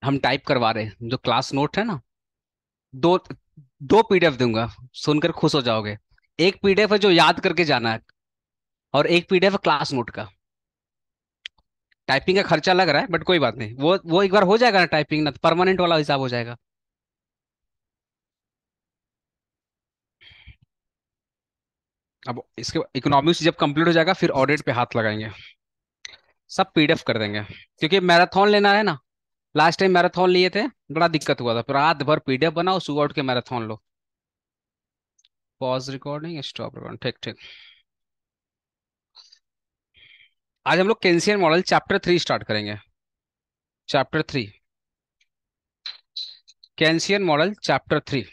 हम टाइप करवा रहे हैं जो क्लास नोट है ना, दो दो पीडीएफ दूंगा, सुनकर खुश हो जाओगे। एक पीडीएफ है जो याद करके जाना है, और एक पीडीएफ है क्लास नोट का। टाइपिंग का खर्चा लग रहा है बट कोई बात नहीं, वो एक बार हो जाएगा ना टाइपिंग ना, तो परमानेंट वाला हिसाब हो जाएगा। अब इसके इकोनॉमिक्स जब कंप्लीट हो जाएगा फिर ऑडिट पे हाथ लगाएंगे, सब पीडीएफ कर देंगे। क्योंकि मैराथन लेना है ना, लास्ट टाइम मैराथन लिए थे, बड़ा दिक्कत हुआ था, फिर रात भर पीडीएफ बनाओ, सुबह उठ के मैराथन लो। पॉज रिकॉर्डिंग, स्टॉप रिकॉर्डिंग, ठीक ठीक। आज हम लोग केंसियन मॉडल चैप्टर 3 स्टार्ट करेंगे। Chapter 3, Keynesian model chapter 3।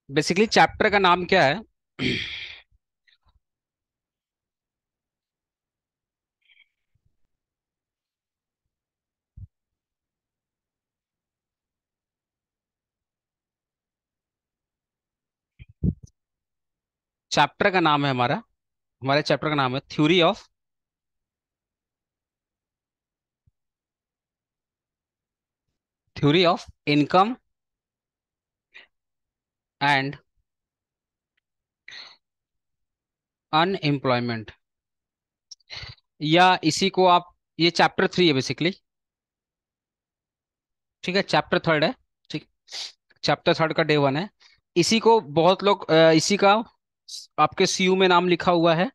Basically chapter का नाम क्या है? चैप्टर का नाम है हमारा, हमारे चैप्टर का नाम है theory of income and unemployment. या इसी को आप, ये चैप्टर 3 है बेसिकली। ठीक है, चैप्टर 3 है। ठीक, चैप्टर 3 का डे 1 है। इसी को बहुत लोग इसी का आपके सीयू में नाम लिखा हुआ है,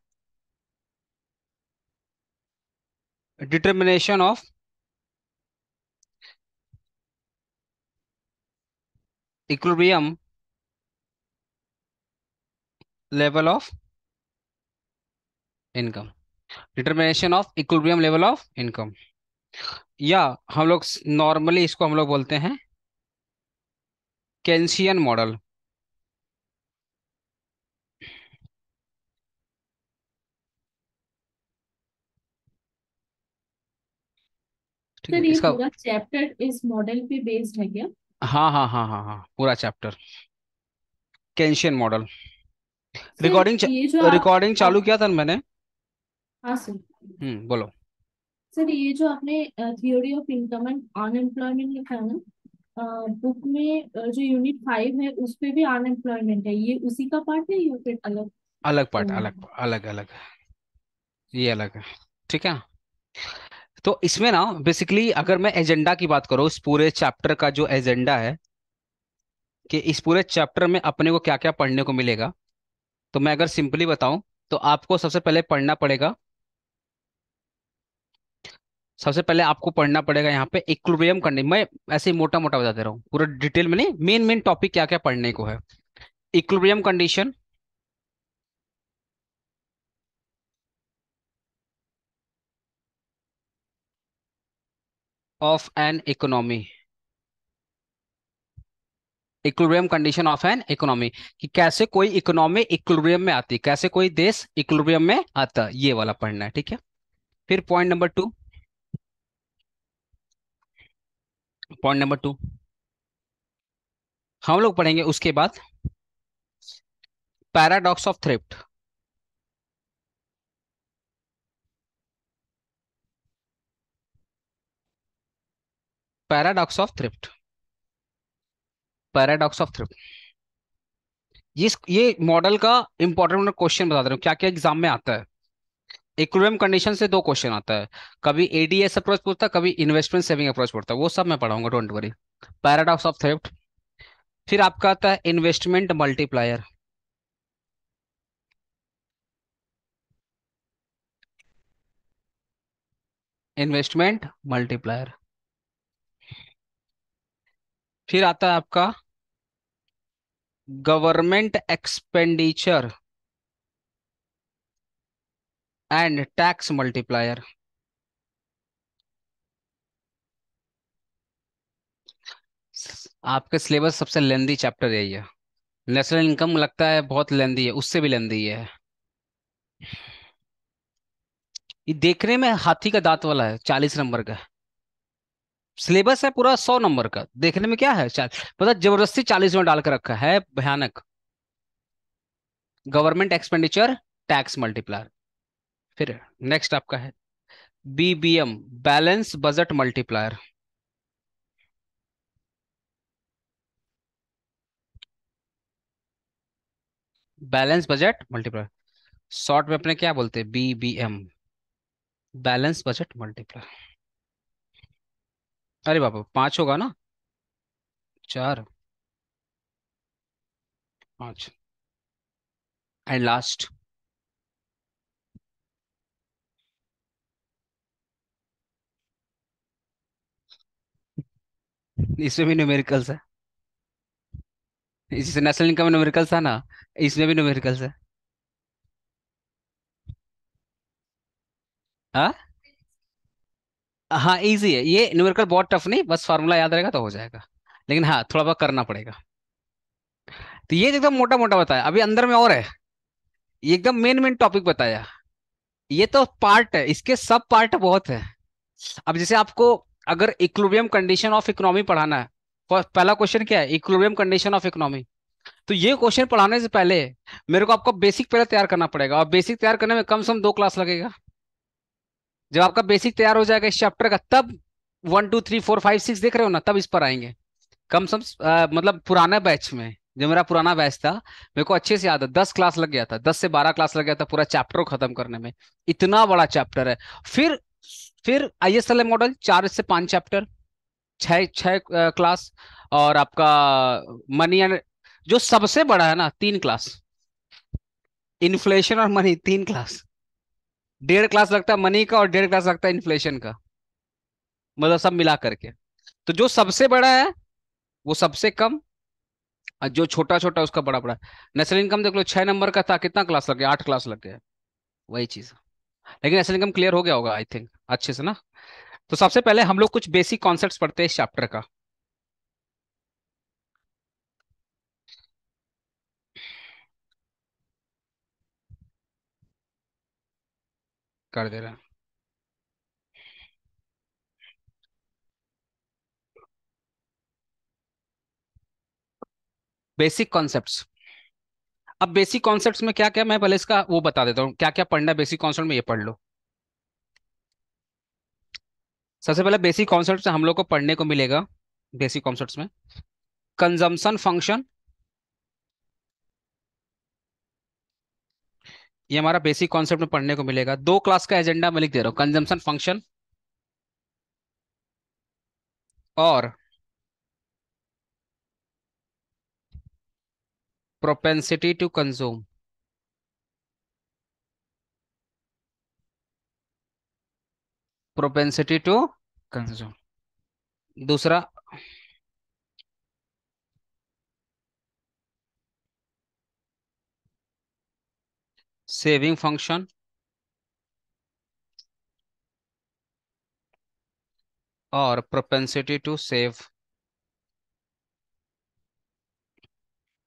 determination of equilibrium level of income. Determination of equilibrium level of income, या हम लोग नॉर्मली इसको हम लोग बोलते हैं केंसियन मॉडल। ठीक है सर ये इसका। पूरा चैप्टर इस मॉडल पे बेस्ड है क्या? हाँ हाँ हाँ हाँ हाँ, पूरा चैप्टर केंशियन मॉडल। सर रिकॉर्डिंग ये जो रिकॉर्डिंग चालू आप किया था ना मैंने। हाँ सर। बोलो। सर ये जो आपने theory of income and unemployment लिखा है ना, बुक में जो यूनिट 5 है उस पे भी अनएम्प्लॉयमेंट है, ये उसी का पार्ट है या फिर अलग? अलग पार्ट, अ, अलग अलग अलग, ये अलग है। ठीक है, तो इसमें ना बेसिकली अगर मैं एजेंडा की बात करूँ, इस पूरे चैप्टर का जो एजेंडा है कि इस पूरे चैप्टर में अपने को क्या क्या पढ़ने को मिलेगा, तो मैं अगर सिंपली बताऊं तो आपको सबसे पहले पढ़ना पड़ेगा, सबसे पहले आपको पढ़ना पड़ेगा यहाँ पे इक्विलिब्रियम कंडीशन। मैं ऐसे ही मोटा मोटा बता दे रहा हूँ, पूरा डिटेल में नहीं, मेन मेन टॉपिक क्या क्या पढ़ने को है। Equilibrium condition of an economy, equilibrium condition of an economy, कि कैसे कोई इकोनॉमी इक्विलिब्रियम में आती है, कैसे कोई देश इक्विलिब्रियम में आता है, ये वाला पढ़ना है। ठीक है, फिर पॉइंट नंबर 2, पॉइंट नंबर 2 हम लोग पढ़ेंगे उसके बाद paradox of thrift. Paradox of thrift, paradox of thrift, ये मॉडल का इंपॉर्टेंट क्वेश्चन बता दे रहा हूँ क्या क्या एग्जाम में आता है। इक्विलिब्रियम कंडीशन से 2 क्वेश्चन आता है, कभी एडीएस अप्रोच पूछता है, कभी इन्वेस्टमेंट सेविंग अप्रोच पूछता है, वो सब मैं पढ़ाऊंगा, don't worry. Paradox of thrift. फिर आपका आता है इन्वेस्टमेंट मल्टीप्लायर, इन्वेस्टमेंट मल्टीप्लायर। फिर आता है आपका government expenditure and tax multiplier. आपके सिलेबस सबसे लेंदी चैप्टर यही है। नेशनल इनकम लगता है बहुत लेंदी है, उससे भी लेंदी है। ये देखने में हाथी का दांत वाला है, 40 नंबर का सिलेबस है, पूरा 100 नंबर का। देखने में क्या है, पता, जबरदस्ती 40 में डाल कर रखा है, भयानक। Government expenditure, tax multiplier. फिर नेक्स्ट आपका है BBM, balance budget multiplier. Balance budget multiplier, short में अपने क्या बोलते हैं, BBM, बैलेंस बजट मल्टीप्लायर। अरे बाबा, पांच होगा ना? चार, पांच, एंड लास्ट। इसमें भी न्यूमेरिकल्स है, जैसे नेशनल इनकम में न्यूमेरिकल्स था ना, इसमें भी न्यूमेरिकल्स है। हाँ। हाँ इजी है ये, न्यूमेरिकल बहुत टफ नहीं, बस फार्मूला याद रहेगा तो हो जाएगा। लेकिन हाँ, थोड़ा बहुत करना पड़ेगा। तो ये तो एकदम मोटा मोटा बताया, अभी अंदर में और है। ये एकदम मेन मेन टॉपिक बताया। ये तो पार्ट है, इसके सब पार्ट बहुत है। अब जैसे आपको अगर इक्विलिब्रियम कंडीशन ऑफ इकोनॉमी पढ़ाना है, पहला क्वेश्चन क्या है, इक्विलिब्रियम कंडीशन ऑफ इकोनॉमी। तो ये क्वेश्चन पढ़ाने से पहले मेरे को आपका बेसिक पहले तैयार करना पड़ेगा, और बेसिक तैयार करने में कम से कम 2 क्लास लगेगा। जब आपका बेसिक तैयार हो जाएगा इस चैप्टर का, तब 1 2 3 4 5 6 देख रहे हो ना, तब इस पर आएंगे। कम सम मतलब पुराना बैच में, जो मेरा पुराना बैच था, मेरे को अच्छे से याद है, 10 क्लास लग गया था, 10 से 12 क्लास लग गया था पूरा चैप्टर को खत्म करने में। इतना बड़ा चैप्टर है। फिर फिर ISLM मॉडल, 4 से 5 चैप्टर, छह छह क्लास। और आपका मनी एंड, जो सबसे बड़ा है ना, 3 क्लास, इन्फ्लेशन और मनी, 3 क्लास। 1.5 क्लास लगता है मनी का, और 1.5 क्लास लगता है इन्फ्लेशन का, मतलब सब मिला करके। तो जो सबसे बड़ा है वो सबसे कम, और जो छोटा छोटा उसका बड़ा बड़ा। नेशनल इनकम देख लो, 6 नंबर का था, कितना क्लास लग गया, 8 क्लास लग गया। वही चीज। लेकिन नेशनल इनकम क्लियर हो गया होगा आई थिंक अच्छे से ना। तो सबसे पहले हम लोग कुछ बेसिक कॉन्सेप्ट्स पढ़ते हैं इस चैप्टर का। कर दे रहे हैं बेसिक कॉन्सेप्ट्स। अब बेसिक कॉन्सेप्ट्स में क्या क्या, मैं पहले इसका वो बता देता हूँ क्या क्या पढ़ना है बेसिक कॉन्सेप्ट में, ये पढ़ लो। सबसे पहले बेसिक कॉन्सेप्ट्स हम लोग को पढ़ने को मिलेगा। बेसिक कॉन्सेप्ट्स में कंजम्पशन फंक्शन, ये हमारा बेसिक कॉन्सेप्ट में पढ़ने को मिलेगा। 2 क्लास का एजेंडा मैं लिख दे रहा हूँ, कंजम्पशन फंक्शन और propensity to consume. Propensity to consume. दूसरा, सेविंग फंक्शन और प्रोपेंसिटी टू सेव।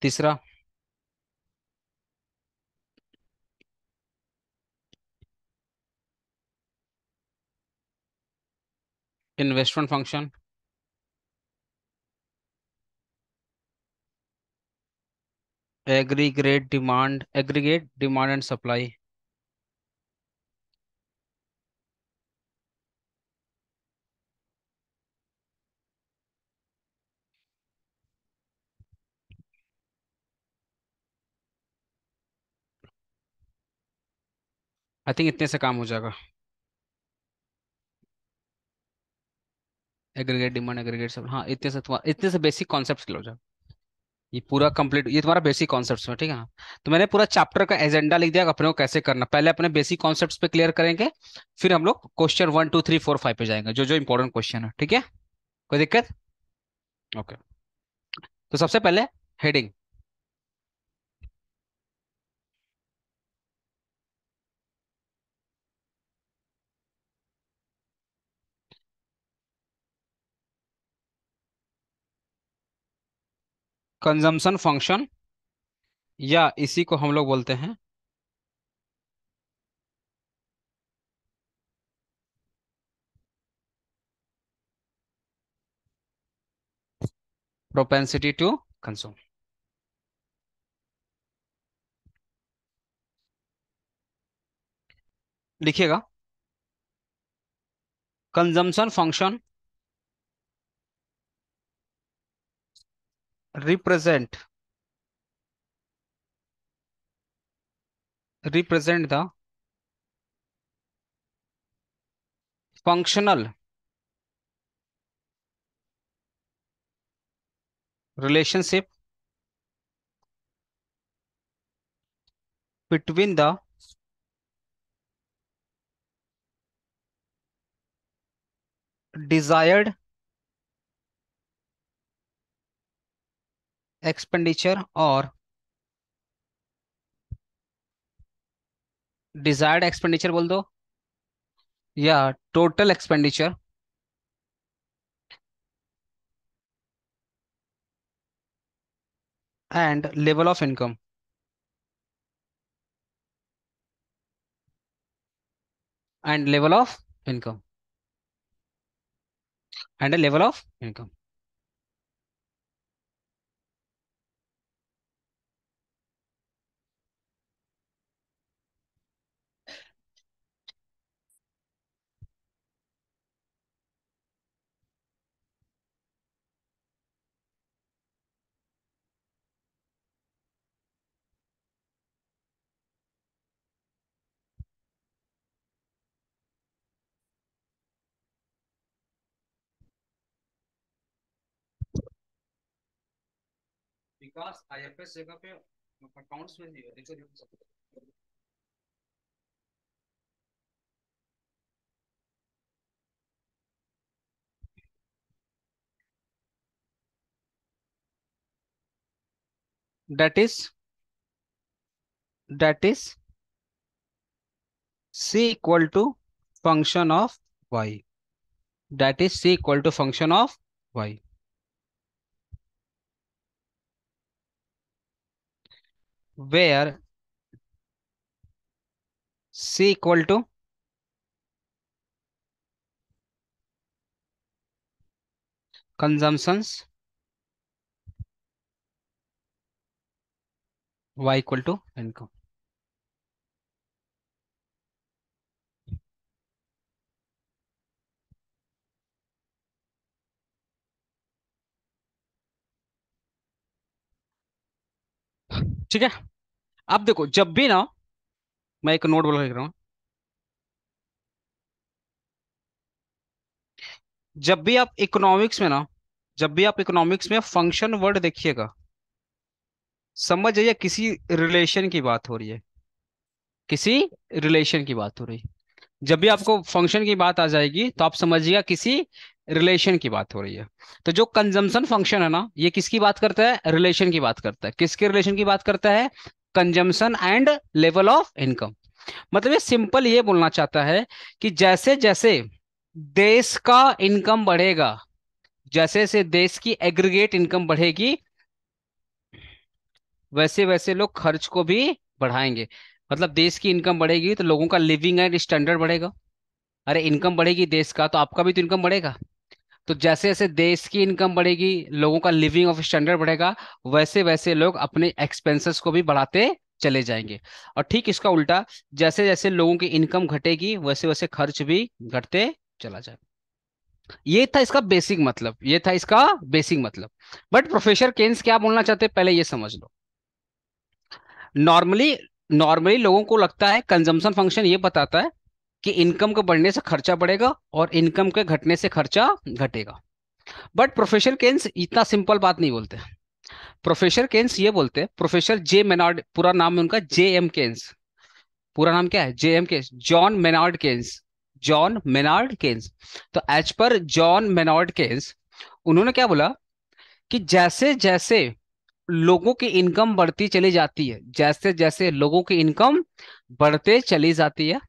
तीसरा, investment function. Aggregate demand and supply. I think इतने से काम हो जाएगा। एग्रीगेट डिमांड, एग्रीगेट सब, हाँ इतने से तुम्हारा, इतने से बेसिक कॉन्सेप्ट क्लियर हो जाएगा। ये पूरा कंप्लीट, ये तुम्हारा बेसिक कॉन्सेप्ट्स में, ठीक है ना। तो मैंने पूरा चैप्टर का एजेंडा लिख दिया कि अपने को कैसे करना, पहले अपने बेसिक कॉन्सेप्ट्स पे क्लियर करेंगे। फिर हम लोग क्वेश्चन 1 2 3 4 5 पे जाएंगे, जो जो इंपॉर्टेंट क्वेश्चन है, ठीक है। कोई दिक्कत? ओके। तो सबसे पहले हेडिंग, कंजम्पशन फंक्शन, या इसी को हम लोग बोलते हैं प्रोपेंसिटी टू कंज्यूम। लिखिएगा, consumption function represent the functional relationship between the desired expenditure और डिजायर्ड एक्सपेंडिचर बोल दो, या total expenditure and level of income, and level of income, and level of income. Vikas IFS जगह पे accounts में दिया देखो that is that is c equal to function of y, that is c equal to function of y, where c equal to consumptions, y equal to income। ठीक है। अब देखो जब भी ना, मैं एक नोट बोल रहा हूँ, जब भी आप इकोनॉमिक्स में ना, जब भी आप इकोनॉमिक्स में फंक्शन वर्ड देखिएगा, समझ जाइए किसी रिलेशन की बात हो रही है, किसी रिलेशन की बात हो रही है। जब भी आपको फंक्शन की बात आ जाएगी तो आप समझिएगा किसी रिलेशन की बात हो रही है। तो जो कंजम्पशन फंक्शन है ना, ये किसकी बात करता है? रिलेशन की बात करता है। किसके रिलेशन की बात करता है? Consumption and level of income. मतलब ये सिंपल ये बोलना चाहता है कि जैसे जैसे देश का इनकम बढ़ेगा, जैसे जैसे देश की एग्रीगेट इनकम बढ़ेगी, वैसे वैसे लोग खर्च को भी बढ़ाएंगे। मतलब देश की इनकम बढ़ेगी तो लोगों का लिविंग एंड स्टैंडर्ड बढ़ेगा। अरे इनकम बढ़ेगी देश का तो आपका भी तो इनकम बढ़ेगा। तो जैसे जैसे देश की इनकम बढ़ेगी, लोगों का लिविंग ऑफ स्टैंडर्ड बढ़ेगा, वैसे वैसे लोग अपने एक्सपेंसेस को भी बढ़ाते चले जाएंगे। और ठीक इसका उल्टा, जैसे जैसे लोगों की इनकम घटेगी वैसे वैसे खर्च भी घटते चला जाएगा। ये था इसका बेसिक मतलब, ये था इसका बेसिक मतलब। बट प्रोफेसर केन्स क्या बोलना चाहते हैं पहले ये समझ लो। नॉर्मली नॉर्मली लोगों को लगता है कंजम्पशन फंक्शन ये बताता है कि इनकम के बढ़ने से खर्चा बढ़ेगा और इनकम के घटने से खर्चा घटेगा। बट प्रोफेसर केन्स इतना सिंपल बात नहीं बोलते। प्रोफेसर केन्स ये बोलते हैं, प्रोफेसर जे मेनार्ड, पूरा नाम है उनका जे एम केन्स। पूरा नाम क्या है? J M Keynes, John Maynard Keynes. John Maynard Keynes. तो एज पर जॉन मेनार्ड केन्स, उन्होंने क्या बोला कि जैसे जैसे लोगों की इनकम बढ़ती चली जाती है, जैसे जैसे लोगों की इनकम बढ़ते चली जाती है,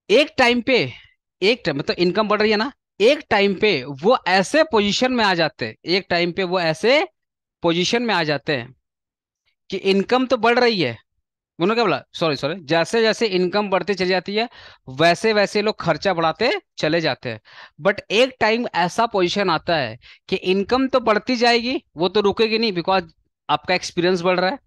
एक टाइम पे, एक टाइम मतलब इनकम बढ़ रही है ना, एक टाइम पे वो ऐसे पोजीशन में आ जाते हैं, एक टाइम पे वो ऐसे पोजीशन में आ जाते हैं कि इनकम तो बढ़ रही है। उन्होंने क्या बोला, सॉरी सॉरी, जैसे जैसे इनकम बढ़ती चली जाती है वैसे वैसे लोग खर्चा बढ़ाते चले जाते हैं। बट एक टाइम ऐसा पोजीशन आता है कि इनकम तो बढ़ती जाएगी, वो तो रुकेगी नहीं, बिकॉज आपका एक्सपीरियंस बढ़ रहा है।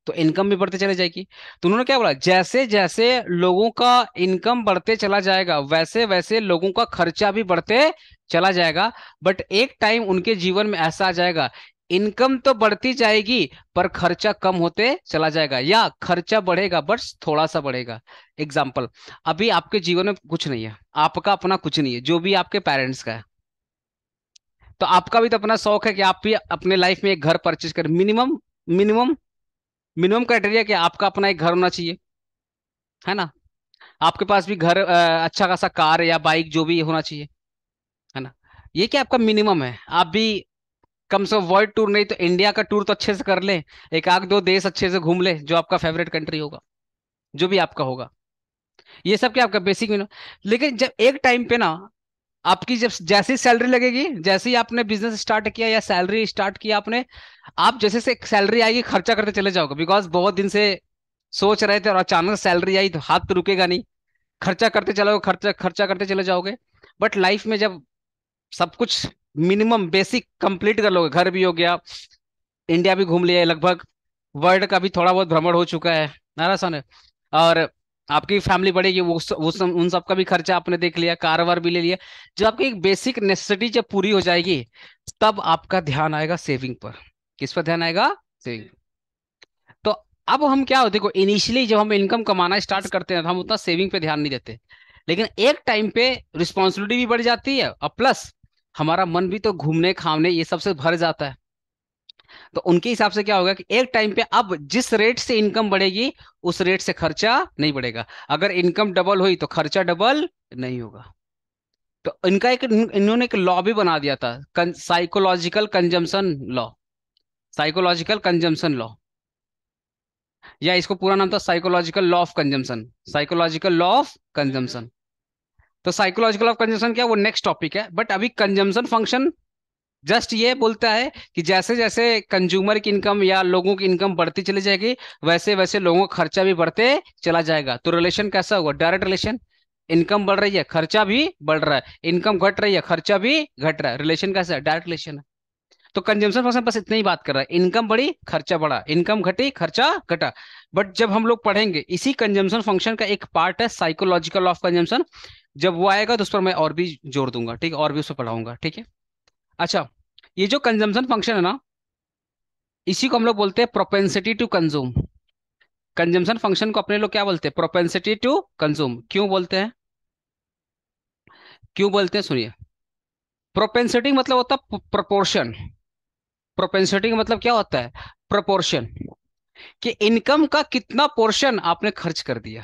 तो इनकम भी बढ़ते चले जाएगी। तो उन्होंने क्या बोला, जैसे जैसे लोगों का इनकम बढ़ते चला जाएगा वैसे वैसे लोगों का खर्चा भी बढ़ते चला जाएगा। बट एक टाइम उनके जीवन में ऐसा आ जाएगा, इनकम तो बढ़ती जाएगी पर खर्चा कम होते चला जाएगा, या खर्चा बढ़ेगा बस थोड़ा सा बढ़ेगा। एग्जाम्पल, अभी आपके जीवन में कुछ नहीं है, आपका अपना कुछ नहीं है, जो भी आपके पेरेंट्स का है। तो आपका भी तो अपना शौक है कि आप भी अपने लाइफ में एक घर परचेज करें। मिनिमम मिनिमम मिनिमम क्राइटेरिया क्या, आपका अपना एक घर होना चाहिए, है ना। आपके पास भी घर, अच्छा खासा कार या बाइक जो भी होना चाहिए, है ना। ये क्या आपका मिनिमम है। आप भी कम से कम वर्ल्ड टूर नहीं तो इंडिया का टूर तो अच्छे से कर ले, एक आध दो देश अच्छे से घूम ले, जो आपका फेवरेट कंट्री होगा, जो भी आपका होगा। ये सब क्या आपका बेसिक मिनिमम। लेकिन जब एक टाइम पे ना, आपकी जब जैसी सैलरी लगेगी, जैसे ही आपने बिजनेस स्टार्ट किया या सैलरी स्टार्ट किया आपने, आप जैसे से सैलरी आएगी खर्चा करते चले जाओगे, बिकॉज बहुत दिन से सोच रहे थे और अचानक सैलरी आई तो हाथ तो रुकेगा नहीं, खर्चा करते चलोगे, खर्चा खर्चा करते चले जाओगे। बट लाइफ में जब सब कुछ मिनिमम बेसिक कंप्लीट कर लोगे, घर भी हो गया, इंडिया भी घूम लिया है लगभग, वर्ल्ड का भी थोड़ा बहुत भ्रमण हो चुका है नारा सन है, और आपकी फैमिली बढ़ेगी, उन सब का भी खर्चा आपने देख लिया, कार वार भी ले लिया। जब आपकी एक बेसिक नेसेसिटी जब पूरी हो जाएगी, तब आपका ध्यान आएगा सेविंग पर। किस पर ध्यान आएगा? सेविंग। तो अब हम क्या होते, देखो इनिशियली जब हम इनकम कमाना स्टार्ट करते हैं तो हम उतना सेविंग पे ध्यान नहीं देते। लेकिन एक टाइम पे रिस्पॉन्सिबिलिटी भी बढ़ जाती है और प्लस हमारा मन भी तो घूमने खाने ये सबसे भर जाता है। तो उनके हिसाब से क्या होगा कि एक टाइम पे अब जिस रेट से इनकम बढ़ेगी उस रेट से खर्चा नहीं बढ़ेगा। अगर इनकम डबल हुई तो खर्चा डबल नहीं होगा। तो इनका एक इन्होंने एक लॉ भी बना दिया था, psychological consumption law. Psychological consumption law, या इसको पूरा नाम था psychological law of consumption. Psychological law of consumption. तो साइकोलॉजिकल ऑफ कंजम्पशन क्या, वो नेक्स्ट टॉपिक है। बट अभी कंजम्पशन फंक्शन जस्ट ये बोलता है कि जैसे जैसे कंज्यूमर की इनकम या लोगों की इनकम बढ़ती चली जाएगी वैसे वैसे लोगों का खर्चा भी बढ़ते चला जाएगा। तो रिलेशन कैसा होगा? Direct relation. इनकम बढ़ रही है खर्चा भी बढ़ रहा है, इनकम घट रही है खर्चा भी घट रहा है, रिलेशन कैसा है? डायरेक्ट रिलेशन है। तो कंजम्पशन फंक्शन बस इतना ही बात कर रहा है, इनकम बढ़ी खर्चा बढ़ा, इनकम घटी खर्चा घटा। बट जब हम लोग पढ़ेंगे इसी कंजम्पशन फंक्शन का एक पार्ट है साइकोलॉजिकल ऑफ कंजम्पशन, जब वो आएगा तो उस पर मैं और भी जोर दूंगा, ठीक है, और भी उस पर पढ़ाऊंगा, ठीक है। अच्छा, ये जो कंजम्पशन फंक्शन है ना, इसी को हम लोग बोलते हैं propensity to consume. Consumption function को अपने लोग क्या बोलते हैं? Propensity to consume. क्यों बोलते हैं? क्यों बोलते हैं सुनिए। प्रोपेंसिटी मतलब होता है प्रोपोर्शन। प्रोपेंसिटी का मतलब क्या होता है? प्रोपोर्शन। कि इनकम का कितना पोर्शन आपने खर्च कर दिया।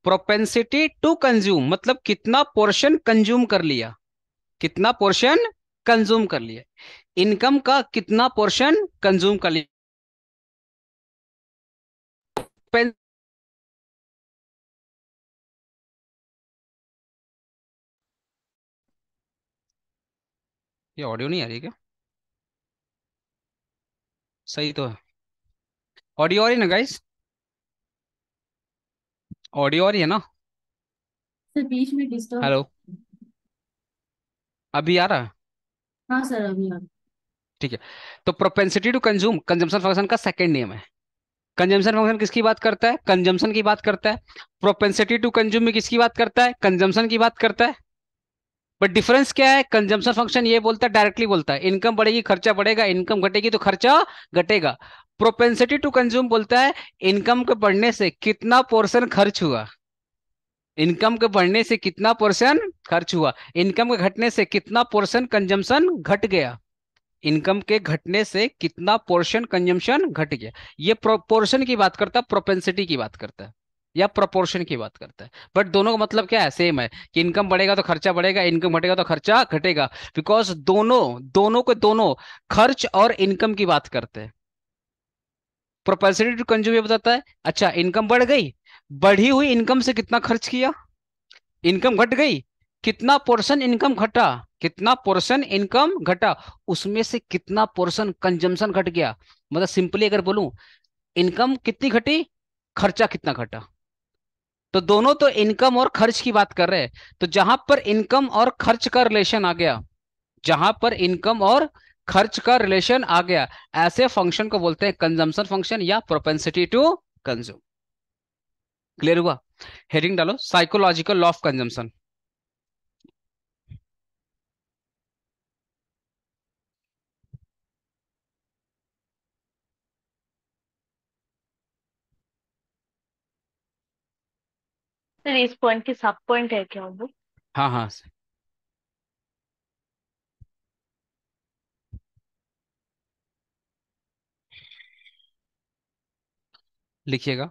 प्रोपेंसिटी टू कंज्यूम मतलब कितना पोर्शन कंज्यूम कर लिया, कितना पोर्शन कंज्यूम कर लिया, इनकम का कितना पोर्शन कंज्यूम कर लिया। ये ऑडियो नहीं आ रही है क्या? सही तो है। ऑडियो आ रही है ना गाइस? ऑडियो आ रही है ना? सर बीच में डिस्टर्ब। हेलो, अभी आ रहा है? हाँ सर, अभी आ। ठीक है। तो propensity to consume consumption function का सेकंड नियम है। कंजम्पशन फंक्शन किसकी बात करता है? कंजम्पशन की बात करता है। प्रोपेंसिटी टू कंज्यूम में किसकी बात करता है? कंजम्पशन की बात करता है। बट डिफरेंस क्या है? कंजम्पशन फंक्शन ये बोलता है, डायरेक्टली बोलता है इनकम बढ़ेगी खर्चा बढ़ेगा, इनकम घटेगी तो खर्चा घटेगा। प्रोपेंसिटी टू कंज्यूम बोलता है इनकम के बढ़ने से कितना पोर्शन खर्च हुआ, इनकम के बढ़ने से कितना पोर्शन खर्च हुआ, इनकम के घटने से कितना पोर्शन कंजम्पशन घट गया, इनकम के घटने से कितना पोर्शन कंजम्पशन घट गया। ये पोर्शन की बात करता है, प्रोपेंसिटी की बात करता है, या प्रोपोर्शन की बात करता है। बट दोनों का मतलब क्या है? सेम है कि इनकम बढ़ेगा तो खर्चा बढ़ेगा, इनकम घटेगा तो खर्चा घटेगा। बिकॉज दोनों दोनों के दोनों खर्च और इनकम की बात करते हैं। प्रोपेंसिटी टू कंज्यूम ये बताता है अच्छा इनकम बढ़ गई, बढ़ी हुई इनकम से कितना खर्च किया, इनकम घट गई, कितना पोर्शन इनकम घटा, कितना पोर्शन इनकम घटा, उसमें से कितना पोर्शन कंजम्पशन घट गया। मतलब सिंपली अगर बोलूं, इनकम कितनी घटी, खर्चा कितना घटा। तो दोनों तो इनकम और खर्च की बात कर रहे हैं। तो जहां पर इनकम और खर्च का रिलेशन आ गया, जहां पर इनकम और खर्च का रिलेशन आ गया, ऐसे फंक्शन को बोलते हैं कंजम्पशन फंक्शन या प्रोपेंसिटी टू कंज्यूम। क्लियर हुआ? हेडिंग डालो, psychological law of consumption. Sir इस पॉइंट की सब पॉइंट है क्या वो? हाँ हाँ, लिखिएगा।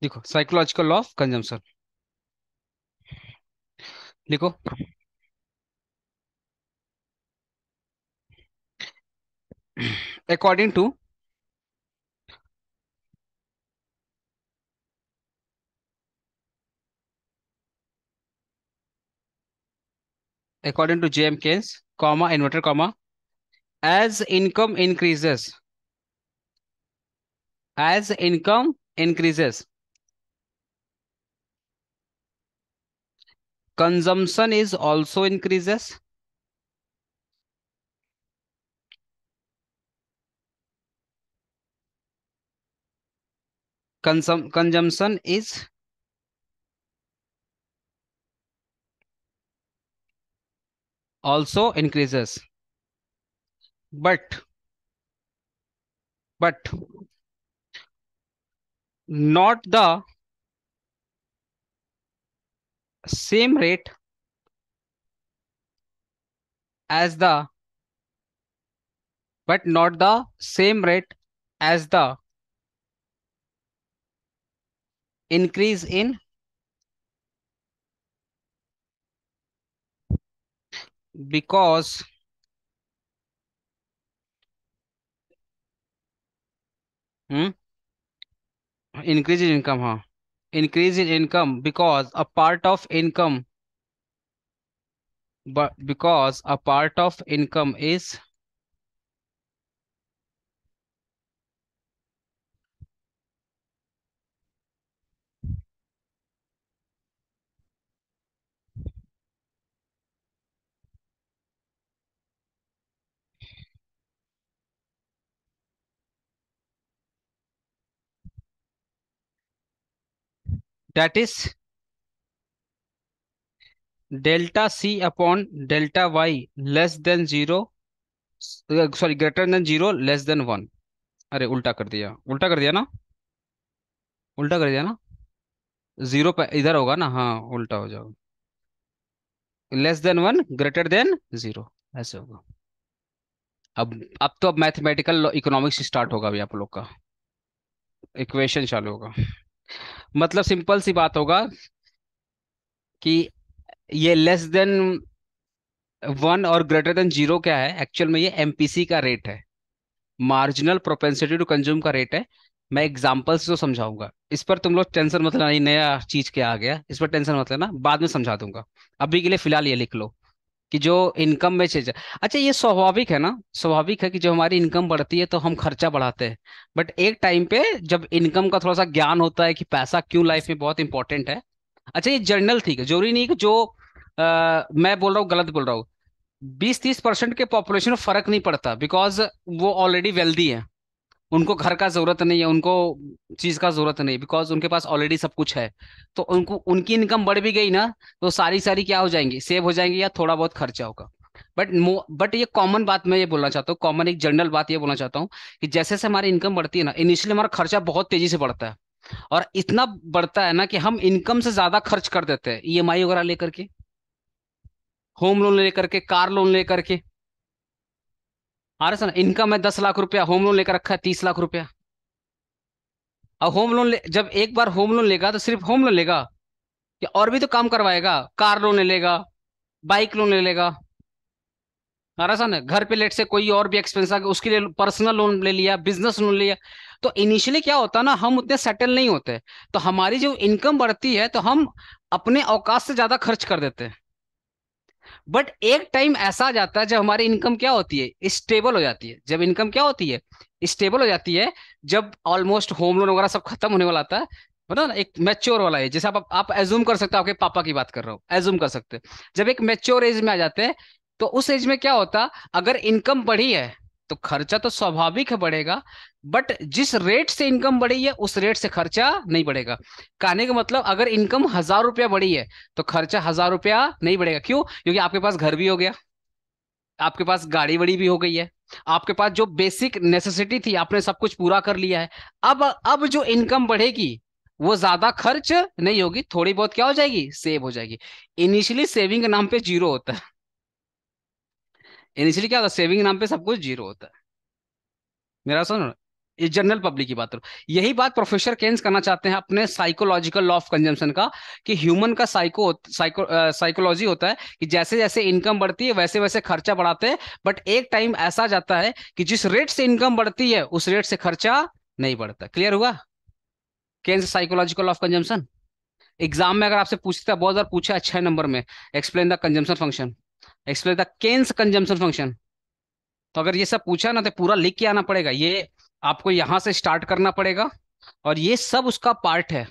देखो, साइकोलॉजिकल लॉ ऑफ कंजम्पशन लिखो। According to according to J.M. Keynes, comma, inverted comma, as income increases, as income increases, consumption is also increases. Consumption is also increases, but not the same rate as the but not the same rate as the increase in, because hmm, increase in income, huh? Increase in income because a part of income, but because a part of income is, that is delta C upon delta Y less than zero, sorry greater than zero less than one. अरे उल्टा कर दिया, उल्टा कर दिया ना, उल्टा कर दिया ना। जीरो पे इधर होगा ना, हाँ उल्टा हो जाएगा। Less than one greater than zero, ऐसे होगा। अब तो अब मैथमेटिकल इकोनॉमिक्स स्टार्ट होगा अभी आप लोग का, इक्वेशन चालू होगा। मतलब सिंपल सी बात होगा कि ये लेस देन वन और ग्रेटर देन जीरो क्या है, एक्चुअल में ये एमपीसी का रेट है, मार्जिनल प्रोपेंसिटी टू कंज्यूम का रेट है। मैं एग्जांपल से तो समझाऊंगा, इस पर तुम लोग टेंशन मत लेना, ये नया चीज क्या आ गया, इस पर टेंशन मत लेना, बाद में समझा दूंगा। अभी के लिए फिलहाल ये लिख लो। कि जो इनकम में चीज। अच्छा, ये स्वाभाविक है ना, स्वाभाविक है कि जब हमारी इनकम बढ़ती है तो हम खर्चा बढ़ाते हैं। बट एक टाइम पे जब इनकम का थोड़ा सा ज्ञान होता है कि पैसा क्यों लाइफ में बहुत इंपॉर्टेंट है। अच्छा, ये जनरल ठीक है, जरूरी नहीं कि जो मैं बोल रहा हूँ गलत बोल रहा हूँ। 20-30% के पॉपुलेशन में फर्क नहीं पड़ता, बिकॉज वो ऑलरेडी वेल्दी है। उनको घर का जरूरत नहीं है, उनको चीज का जरूरत नहीं, बिकॉज उनके पास ऑलरेडी सब कुछ है। तो उनको उनकी इनकम बढ़ भी गई ना, तो सारी सारी क्या हो जाएंगी, सेव हो जाएंगी, या थोड़ा बहुत खर्चा होगा। बट ये कॉमन बात मैं ये बोलना चाहता हूँ, कॉमन एक जनरल बात ये बोलना चाहता हूँ कि जैसे जैसे हमारी इनकम बढ़ती है ना, इनिशियली हमारा खर्चा बहुत तेजी से बढ़ता है। और इतना बढ़ता है ना कि हम इनकम से ज्यादा खर्च कर देते हैं, ईएमआई वगैरह लेकर के, होम लोन लेकर के, कार लोन लेकर के। आ रहा है ना, इनकम है 10 लाख रुपया, होम लोन लेकर रखा है 30 लाख रुपया। अब होम लोन जब एक बार होम लोन लेगा तो सिर्फ होम लोन लेगा, या और भी तो काम करवाएगा, कार लोन ले लेगा, बाइक लोन ले लेगा। आराम है, घर पे लेट से कोई और भी एक्सपेंस आ गया, उसके लिए पर्सनल लोन ले लिया, बिजनेस लोन लिया। तो इनिशियली क्या होता है ना, हम उतने सेटल नहीं होते। तो हमारी जो इनकम बढ़ती है तो हम अपने औकात से ज्यादा खर्च कर देते हैं। बट एक टाइम ऐसा आ जाता है जब हमारी इनकम क्या होती है, स्टेबल हो जाती है। जब इनकम क्या होती है, स्टेबल हो जाती है, जब ऑलमोस्ट होम लोन वगैरह सब खत्म होने वाला आता है, बताओ ना, एक मैच्योर वाला है, जैसे आप एज्यूम कर सकते हो, आपके पापा की बात कर रहा हूँ, एज्यूम कर सकते हैं। जब एक मैच्योर एज में आ जाते हैं, तो उस एज में क्या होता, अगर इनकम बढ़ी है तो खर्चा तो स्वाभाविक है बढ़ेगा। बट जिस रेट से इनकम बढ़ी है उस रेट से खर्चा नहीं बढ़ेगा। कहने का मतलब, अगर इनकम 1,000 रुपया बढ़ी है तो खर्चा 1,000 रुपया नहीं बढ़ेगा। क्यों? क्योंकि आपके पास घर भी हो गया, आपके पास गाड़ी बड़ी भी हो गई है, आपके पास जो बेसिक नेसेसिटी थी आपने सब कुछ पूरा कर लिया है। अब जो इनकम बढ़ेगी वो ज्यादा खर्च नहीं होगी, थोड़ी बहुत क्या हो जाएगी, सेव हो जाएगी। इनिशियली सेविंग के नाम पे जीरो होता है। इनिशियली क्या होता है, सेविंग के नाम पे सब कुछ जीरो होता है। मेरा सुनो, ये जनरल पब्लिक की बात करो। यही बात प्रोफेसर केन्स करना चाहते हैं अपने साइकोलॉजिकल लॉ ऑफ कंजम्पशन का, कि ह्यूमन का साइकोलॉजी होता है कि जैसे जैसे इनकम बढ़ती है वैसे वैसे खर्चा बढ़ाते हैं। बट एक टाइम ऐसा आ जाता है कि जिस रेट से इनकम बढ़ती है उस रेट से खर्चा नहीं बढ़ता। क्लियर हुआ? Keynes psychological law of consumption. Exam में अगर आपसे पूछता है, बहुत बार पूछा है 6 नंबर में, explain the consumption function, explain the Keynes consumption function. तो अगर ये सब पूछा ना तो पूरा लिख के आना पड़ेगा, ये आपको यहां से स्टार्ट करना पड़ेगा, और ये सब उसका पार्ट है।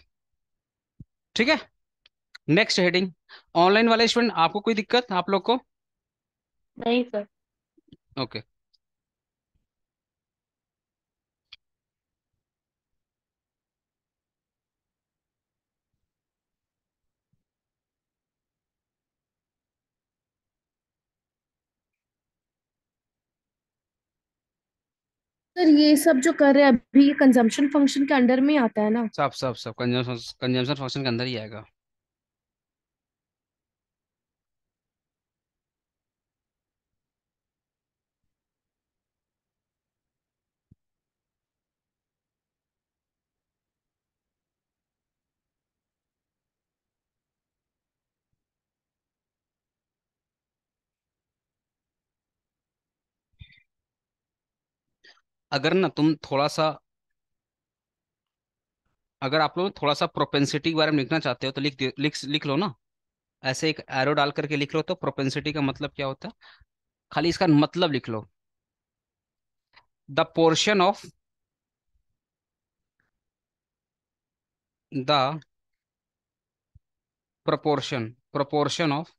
ठीक है, नेक्स्ट हेडिंग। ऑनलाइन वाले स्टूडेंट, आपको कोई दिक्कत आप लोग को? नहीं सर। ओके। सर ये सब जो कर रहे हैं अभी, कंजम्पशन फंक्शन के अंडर में आता है ना? सब सब सब कंजम्पशन कंजम्पशन फंक्शन के अंदर ही आएगा। अगर ना तुम थोड़ा सा, अगर आप लोग थोड़ा सा प्रोपेंसिटी के बारे में लिखना चाहते हो तो लिख लो ना। ऐसे एक एरो डाल करके लिख लो, तो प्रोपेंसिटी का मतलब क्या होता है, खाली इसका मतलब लिख लो। The portion of the proportion of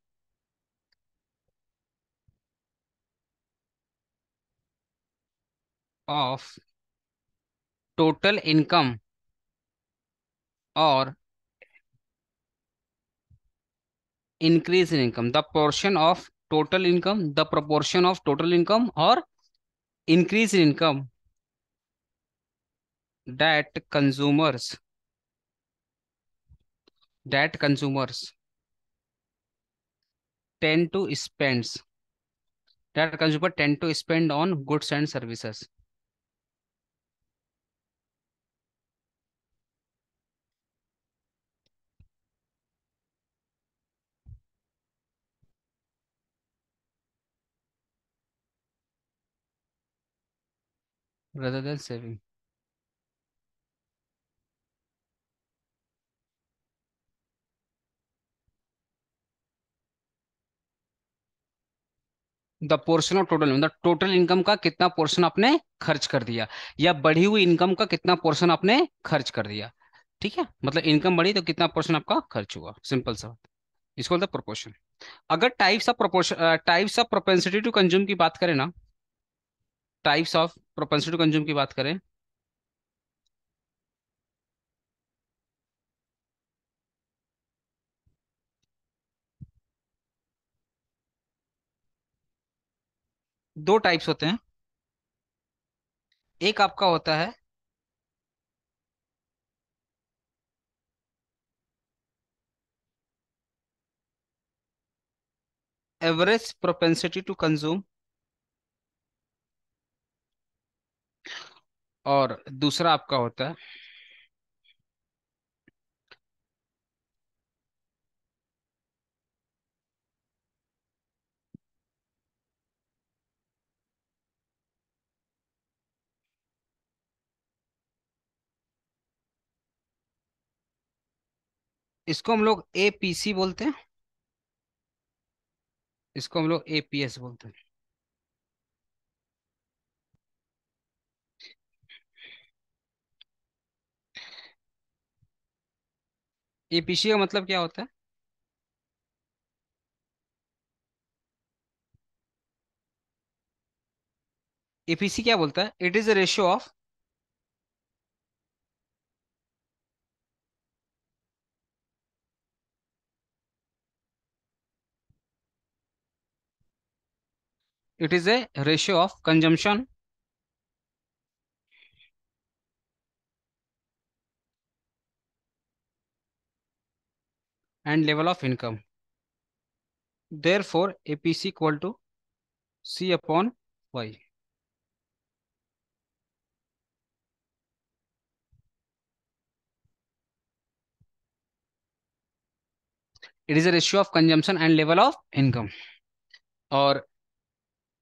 of total income और increase in income, the portion of total income, the proportion of total income और increase in income that consumers that consumers tend to spends that consumer tend to spend on goods and services. Rather than saving. The portion of total, मतलब total income का कितना portion आपने खर्च कर दिया, या बढ़ी हुई इनकम का कितना पोर्शन आपने खर्च कर दिया। ठीक है, मतलब इनकम बढ़ी तो कितना पोर्शन आपका खर्च हुआ, सिंपल सा। इसको बोलते हैं प्रोपोर्शन। अगर types of proportion, types of propensity to consume की बात करें ना, types of propensity to consume की बात करें, दो टाइप्स होते हैं। एक आपका होता है एवरेज प्रोपेंसिटी टू कंज्यूम, और दूसरा आपका होता है, इसको हम लोग एपीसी बोलते हैं, इसको हम लोग एपीएस बोलते हैं। एपीसी का मतलब क्या होता है? एपीसी क्या बोलता है? It is a ratio of, it is a ratio of consumption and level of income, therefore APC equal to C upon Y. It is a ratio of consumption and level of income. और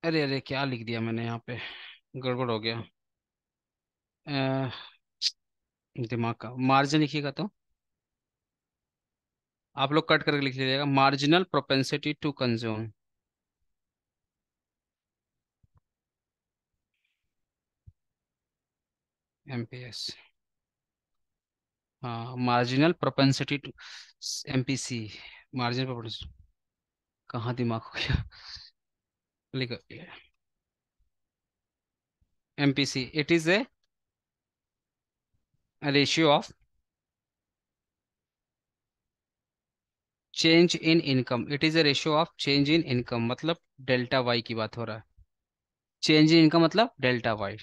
अरे अरे, क्या लिख दिया मैंने यहाँ पे, गड़बड़ हो गया। अह, दिमाग का मार्जिन लिखिएगा तो आप लोग कट करके लिख लीजिएगा, marginal propensity to consume, MPS. हाँ, marginal propensity to, MPC, marginal propensity. कहाँ दिमाग हो गया, लिखो, MPC it is a ratio of change in income, it is a ratio of change in income, मतलब डेल्टा वाई की बात हो रहा है। चेंज इन इनकम मतलब delta Y,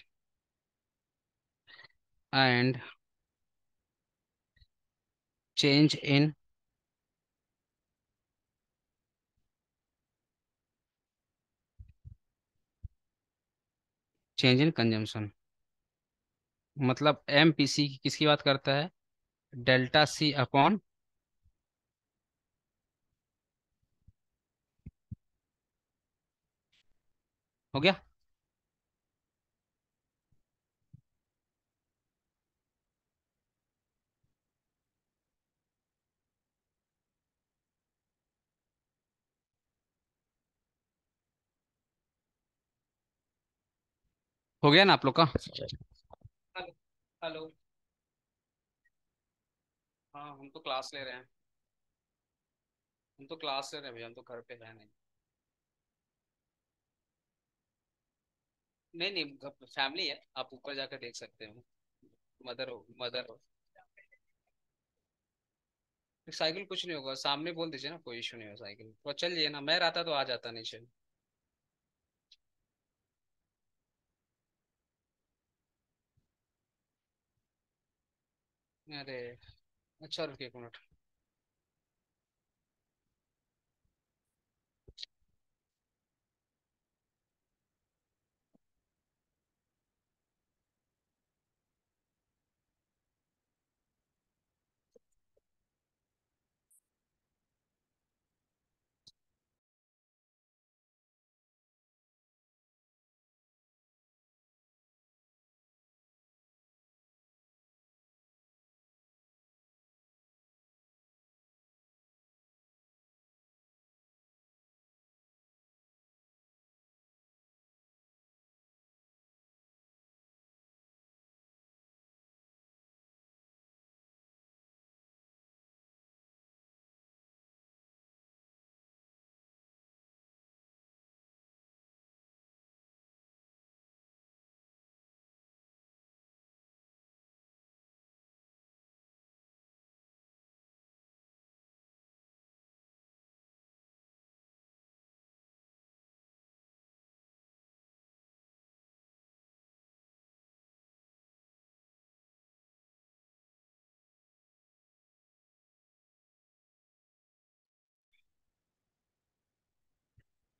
and change in, change in consumption, मतलब एमपीसी किसकी बात करता है? डेल्टा सी अपॉन, हो गया। हो गया ना आप लोग का? Hello, hello. हाँ, हम तो क्लास ले रहे हैं, हम तो क्लास ले रहे हैं भैया, हम तो घर पे है नहीं। नहीं नहीं, फैमिली है, आप ऊपर जाकर देख सकते हो। मदर हो, मदर हो। साइकिल कुछ नहीं होगा, सामने बोल दीजिए ना, कोई इशू नहीं हो, साइकिल तो चल जाइए ना, मैं रहता तो आ जाता नीचे। अरे, अच्छा रुकिए एक मिनट।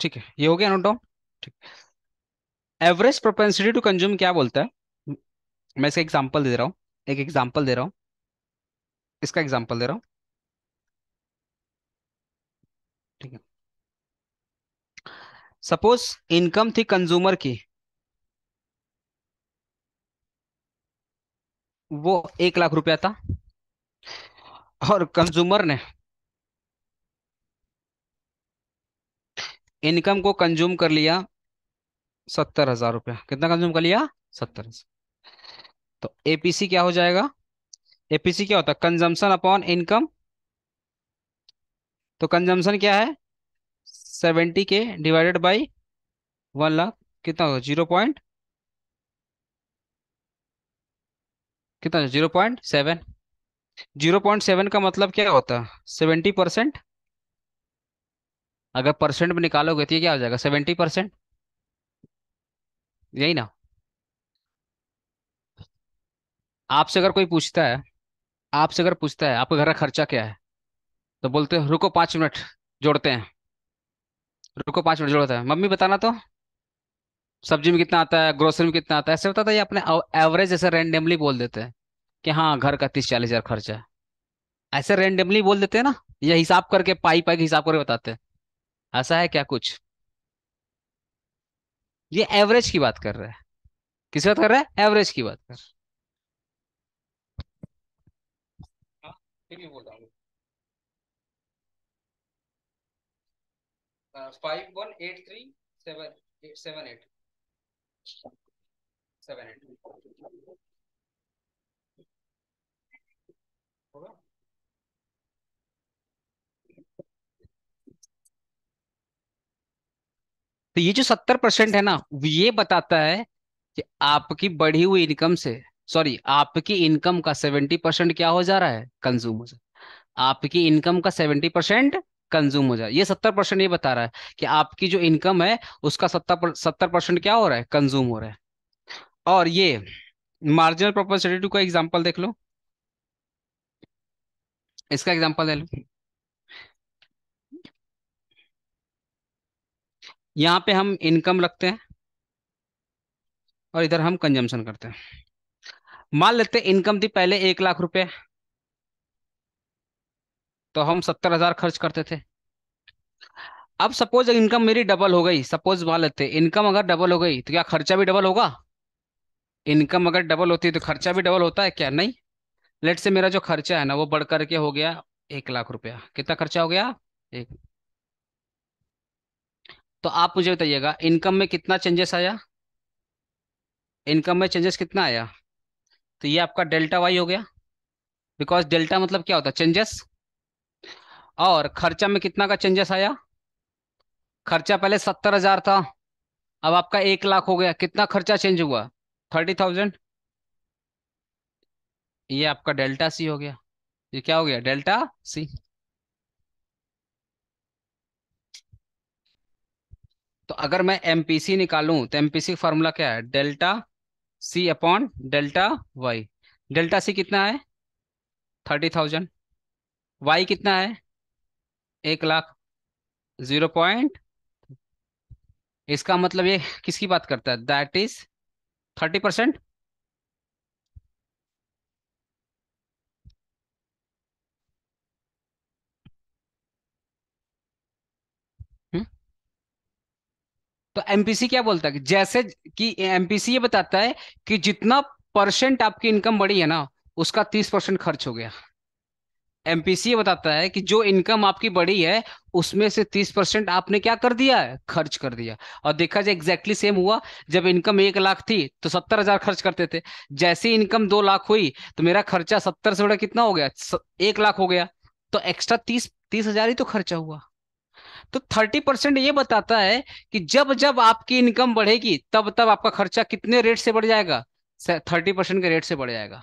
ठीक है, ये हो गया नोट डाउन। ठीक। एवरेज प्रोपेंसिटी टू कंज्यूम क्या बोलता है? मैं इसका एग्जांपल दे रहा हूँ, एक एग्जांपल दे रहा हूँ, इसका एग्जांपल दे रहा हूँ। ठीक है, सपोज इनकम थी कंज्यूमर की, वो 1 लाख रुपया था, और कंज्यूमर ने इनकम को कंज्यूम कर लिया 70,000 रुपया। कितना कंज्यूम कर लिया? 70,000। तो एपीसी क्या हो जाएगा? एपीसी क्या होता है? Consumption upon income. तो कंजम्पशन क्या है? 70K divided by 1 lakh. कितना होगा? 0 कितना? 0.7। 0.7 का मतलब क्या होता है? 70%। अगर परसेंट में निकालोगे तो ये क्या हो जाएगा? 70%। यही ना? आपसे अगर कोई पूछता है, आपसे अगर पूछता है आपके घर का खर्चा क्या है, तो बोलते हो रुको 5 मिनट जोड़ते हैं, रुको 5 मिनट जोड़ते हैं, मम्मी बताना तो सब्जी में कितना आता है, ग्रोसरी में कितना आता है, ऐसे होता था। ये अपने एवरेज ऐसे रैंडमली बोल देते हैं कि हाँ घर का 30-40 हजार खर्चा है। ऐसे रैंडमली बोल देते हैं ना, ये हिसाब करके पाई पाई के हिसाब करके बताते हैं। ऐसा है क्या कुछ? ये एवरेज की बात कर रहा है। किस बात कर रहा है? एवरेज की बात कर। हाँ, ठीक ही बोल रहा हूँ। 51837878 होगा। तो ये जो 70% है ना, वो ये बताता है कि आपकी बढ़ी हुई इनकम से, सॉरी, आपकी इनकम का 70% क्या हो जा रहा है? कंज्यूम हो जा रहा है। आपकी इनकम का 70% कंज्यूम हो जा रहा है। ये 70% ये बता रहा है कि आपकी जो इनकम है उसका 70% क्या हो रहा है? कंज्यूम हो रहा है। और ये मार्जिनल प्रोपोर्शनलिटी का एग्जांपल देख लो, इसका एग्जांपल ले लो। यहाँ पे हम इनकम रखते हैं और इधर हम कंजम्पशन करते हैं। मान लेते हैं इनकम थी पहले 1 लाख रुपए, तो हम 70,000 खर्च करते थे। अब सपोज इनकम मेरी डबल हो गई, सपोज मान लेते हैं इनकम अगर डबल हो गई तो क्या खर्चा भी डबल होगा? इनकम अगर डबल होती है तो खर्चा भी डबल होता है क्या? नहीं। लेट से मेरा जो खर्चा है ना वो बढ़ करके हो गया 1 लाख रुपया। कितना खर्चा हो गया? एक। तो आप मुझे बताइएगा इनकम में कितना चेंजेस आया? इनकम में चेंजेस कितना आया? तो ये आपका डेल्टा वाई हो गया। बिकॉज डेल्टा मतलब क्या होता है? चेंजेस। और खर्चा में कितना का चेंजेस आया? खर्चा पहले 70,000 था, अब आपका 1 लाख हो गया। कितना खर्चा चेंज हुआ? 30,000। ये आपका डेल्टा सी हो गया। ये क्या हो गया? Delta C. तो अगर मैं एमपीसी निकालूं तो एमपीसी फॉर्मूला क्या है? Delta C upon delta Y. Delta C कितना है? 30,000। वाई कितना है? 1 लाख। 0 इसका मतलब ये किसकी बात करता है? That is 30%। तो एमपीसी क्या बोलता है कि जैसे कि एमपीसी ये बताता है कि जितना परसेंट आपकी इनकम बढ़ी है ना उसका 30% खर्च हो गया। एमपीसी ये बताता है कि जो इनकम आपकी बढ़ी है उसमें से 30% आपने क्या कर दिया है? खर्च कर दिया। और देखा जाए एग्जैक्टली सेम हुआ। जब इनकम 1 लाख थी तो 70,000 खर्च करते थे। जैसे ही इनकम 2 लाख हुई तो मेरा खर्चा 70 से बड़ा कितना हो गया? 1 लाख हो गया। तो एक्स्ट्रा 30,000 ही तो खर्चा हुआ। तो 30% ये बताता है कि जब जब आपकी इनकम बढ़ेगी तब तब आपका खर्चा कितने रेट से बढ़ जाएगा? 30% के रेट से बढ़ जाएगा।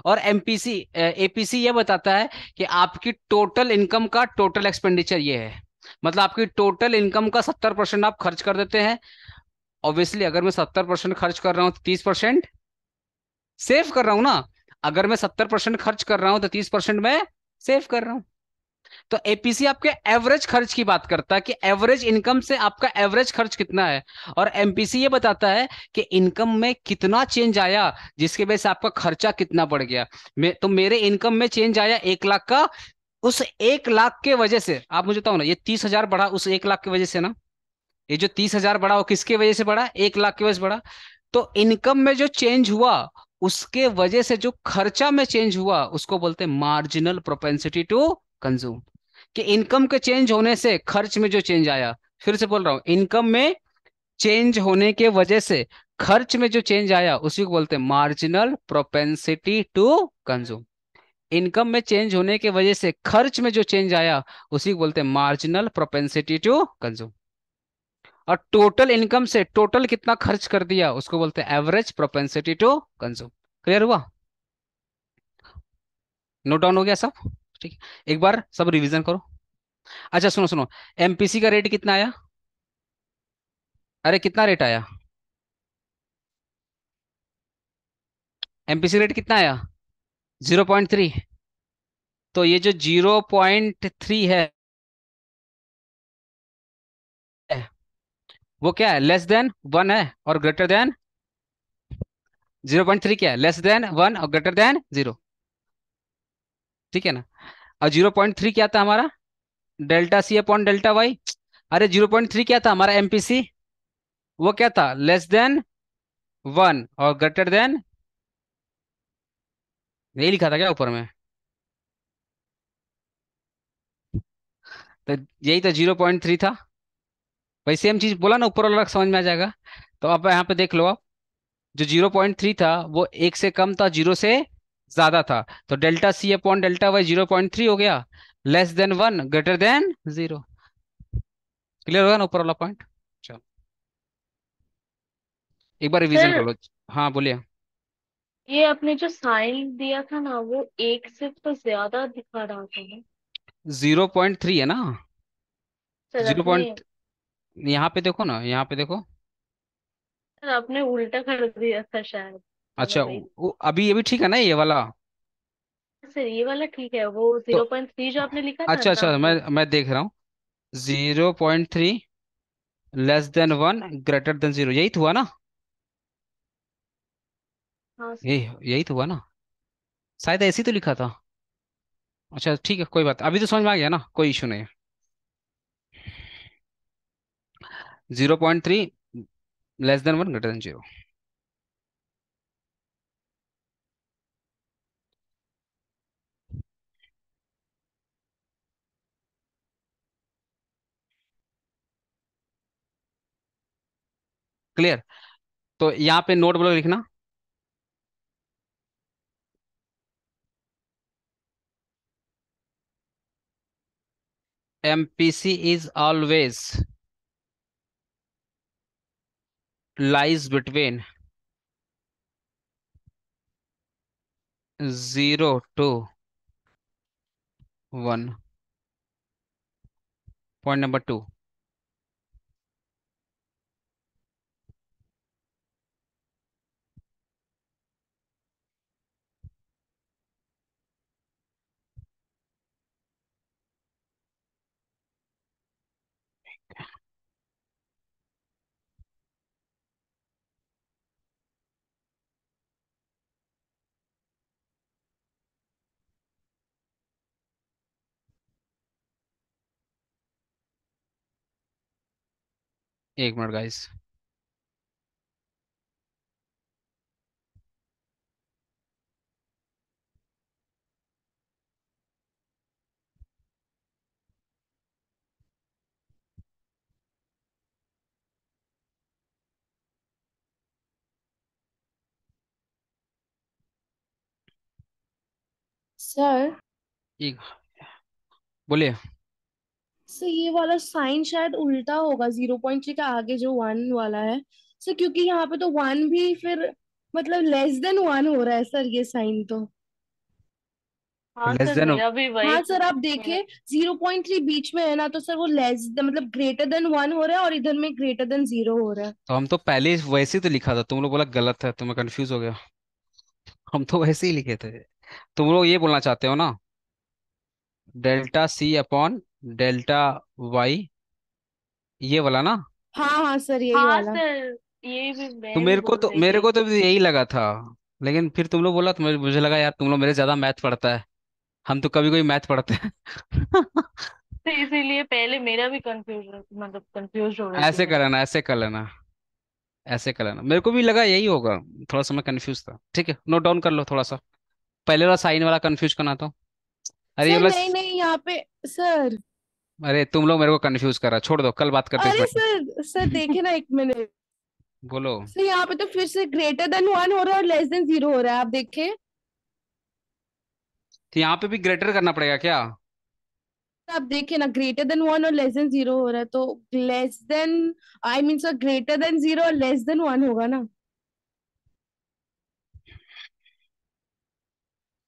और एमपीसी एपीसी ये बताता है कि आपकी टोटल इनकम का टोटल एक्सपेंडिचर ये है। मतलब आपकी टोटल इनकम का 70% आप खर्च कर देते हैं। ऑब्वियसली अगर मैं 70% खर्च कर रहा हूं तो 30% सेव कर रहा हूं ना। अगर मैं 70% खर्च कर रहा हूं तो 30% मैं सेव कर रहा हूं। तो एपीसी आपके एवरेज खर्च की बात करता है कि एवरेज इनकम से आपका एवरेज खर्च कितना है। और एमपीसी ये बताता है कि इनकम में कितना चेंज आया, जिसके वजह से आपका खर्चा कितना बढ़ गया। तो मेरे इनकम में चेंज आया 1 लाख का, उस 1 लाख के वजह से आप मुझे बताओ ना, ये 30,000 बढ़ा उस 1 लाख की वजह से ना। ये जो 30,000 बढ़ा वो किसके वजह से बढ़ा? 1 लाख की वजह से बढ़ा। तो इनकम में जो चेंज हुआ उसके वजह से जो खर्चा में चेंज हुआ उसको बोलते हैं मार्जिनल प्रोपेंसिटी टू कंज्यूम। कि इनकम के चेंज होने से खर्च में जो चेंज आया, फिर से बोल रहा हूं, इनकम में चेंज होने के वजह से खर्च में जो चेंज आया उसी को बोलते हैं marginal propensity to consume. Income में चेंज होने के वजह से खर्च में जो चेंज आया उसी को बोलते हैं मार्जिनल प्रोपेंसिटी टू कंज्यूम। और टोटल इनकम से टोटल कितना खर्च कर दिया उसको बोलते हैं average propensity to consume. Clear हुआ? नोट डाउन हो गया सब? ठीक है, एक बार सब रिवीजन करो। अच्छा सुनो सुनो, एमपीसी का रेट कितना आया? अरे कितना रेट आया? एमपीसी रेट कितना आया? 0.3। तो ये जो 0.3 है वो क्या है? लेस देन 1 है और ग्रेटर देन 0.3 क्या है? लेस देन 1 और ग्रेटर देन 0। ठीक है ना? और 0.3 क्या था हमारा? Delta C upon delta Y. अरे 0.3 क्या था हमारा एमपीसी? वो क्या था? लेस देन 1 और ग्रेटर देन, यही लिखा था क्या ऊपर में? तो यही तो 0.3 था। वही सेम चीज बोला ना, ऊपर वाला समझ में आ जाएगा। तो अब यहाँ पे देख लो आप, जो 0.3 था वो 1 से कम था, 0 से ज्यादा था। तो delta C upon delta Y 0.3 हो गया। Less than 1 greater than 0। Clear होगा ना ऊपर वाला पॉइंट? चलो एक बार रिवीजन कर सर लो। हाँ बोलिए। ये आपने जो साइन दिया था ना वो एक से तो ज्यादा दिखा रहा था ना। 0.3 है ना? सर जीरो आपने पॉइंट यहाँ पे देखो ना, यहाँ पे देखो। सर आपने उल्टा कर दिया था शायद। अच्छा, मतलब एक अभी ये भी ठीक है ना ये वाला? सर ये वाला ठीक है, वो तो 0.3 जो आपने लिखा था अच्छा ना अच्छा, वो। मैं देख रहा हूँ। 0.3 लेस देन 1 ग्रेटर देन 0, यही तो हुआ ना? हाँ सर। यही तो हुआ ना? शायद ऐसे ही तो लिखा था। अच्छा ठीक है, कोई बात, अभी तो समझ में आ गया ना, कोई इशू नहीं है। 0.3 less than 1 greater than 0। Clear? तो यहाँ पे नोट ब्लॉक लिखना। MPC is always lies between 0 to 1। Point number 2। एक मिनट गाइस। सर एक बोलिए। सर ये वाला साइन शायद उल्टा होगा, 0.3 के आगे जो 1 वाला है। सर क्योंकि यहाँ पे तो 1 भी फिर मतलब लेस देन 1 हो रहा है सर, ये साइन तो। हाँ लेस सर देन, मेरा भी वही हाँ सर, आप मेरा देखिए 0.3 बीच में है ना, तो सर वो मतलब ग्रेटर देन 1 हो रहा है और इधर में ग्रेटर देन 0 हो रहा है। तो हम तो पहले ही वैसे ही तो लिखा था, तुम लोग बोला गलत है तो मैं कंफ्यूज हो गया। हम तो वैसे ही लिखे थे। तुम लोग ये बोलना चाहते हो ना? Delta C upon delta Y, ये वाला ना। हाँ हाँ सर, यही हाँ वाला। सर, ये भी तो मैं भी बोल रही मेरे थी। को तो भी यही लगा था, लेकिन फिर तुम लोग बोला तो मुझे लगा यार तुम लोग मेरे ज्यादा मैथ पढ़ता है, हम तो कभी कोई मैथ पढ़ते हैं। तो इसीलिए पहले मेरा भी कंफ्यूजन, मतलब कंफ्यूज हो रही थी ऐसे मैं। कर लेना, ऐसे कर लेना, ऐसे कर लेना, मेरे को भी लगा यही होगा। थोड़ा सा मैं कंफ्यूज था, ठीक है, नोट डाउन कर लो थोड़ा सा। पहले वाला साइन वाला कंफ्यूज करना था। अरे ये सर वाला नहीं नहीं, यहाँ पे सर। अरे तुम लोग मेरे को कंफ्यूज करा, छोड़ दो, कल बात करते इस अरे बारे सर सर में। देखिए ना, 1 मिनट। बोलो। सर यहाँ पे तो फिर से ग्रेटर देन 1 हो रहा है और लेस देन 0 हो रहा है, आप देखें। तो यहाँ पे भी ग्रेटर करना पड़ेगा क्या? आप देखिए ना, ग्रेटर देन 1 और लेस देन 0 हो रहा है, तो less than, I mean sir greater than 0 और लेस देन 1 होगा ना।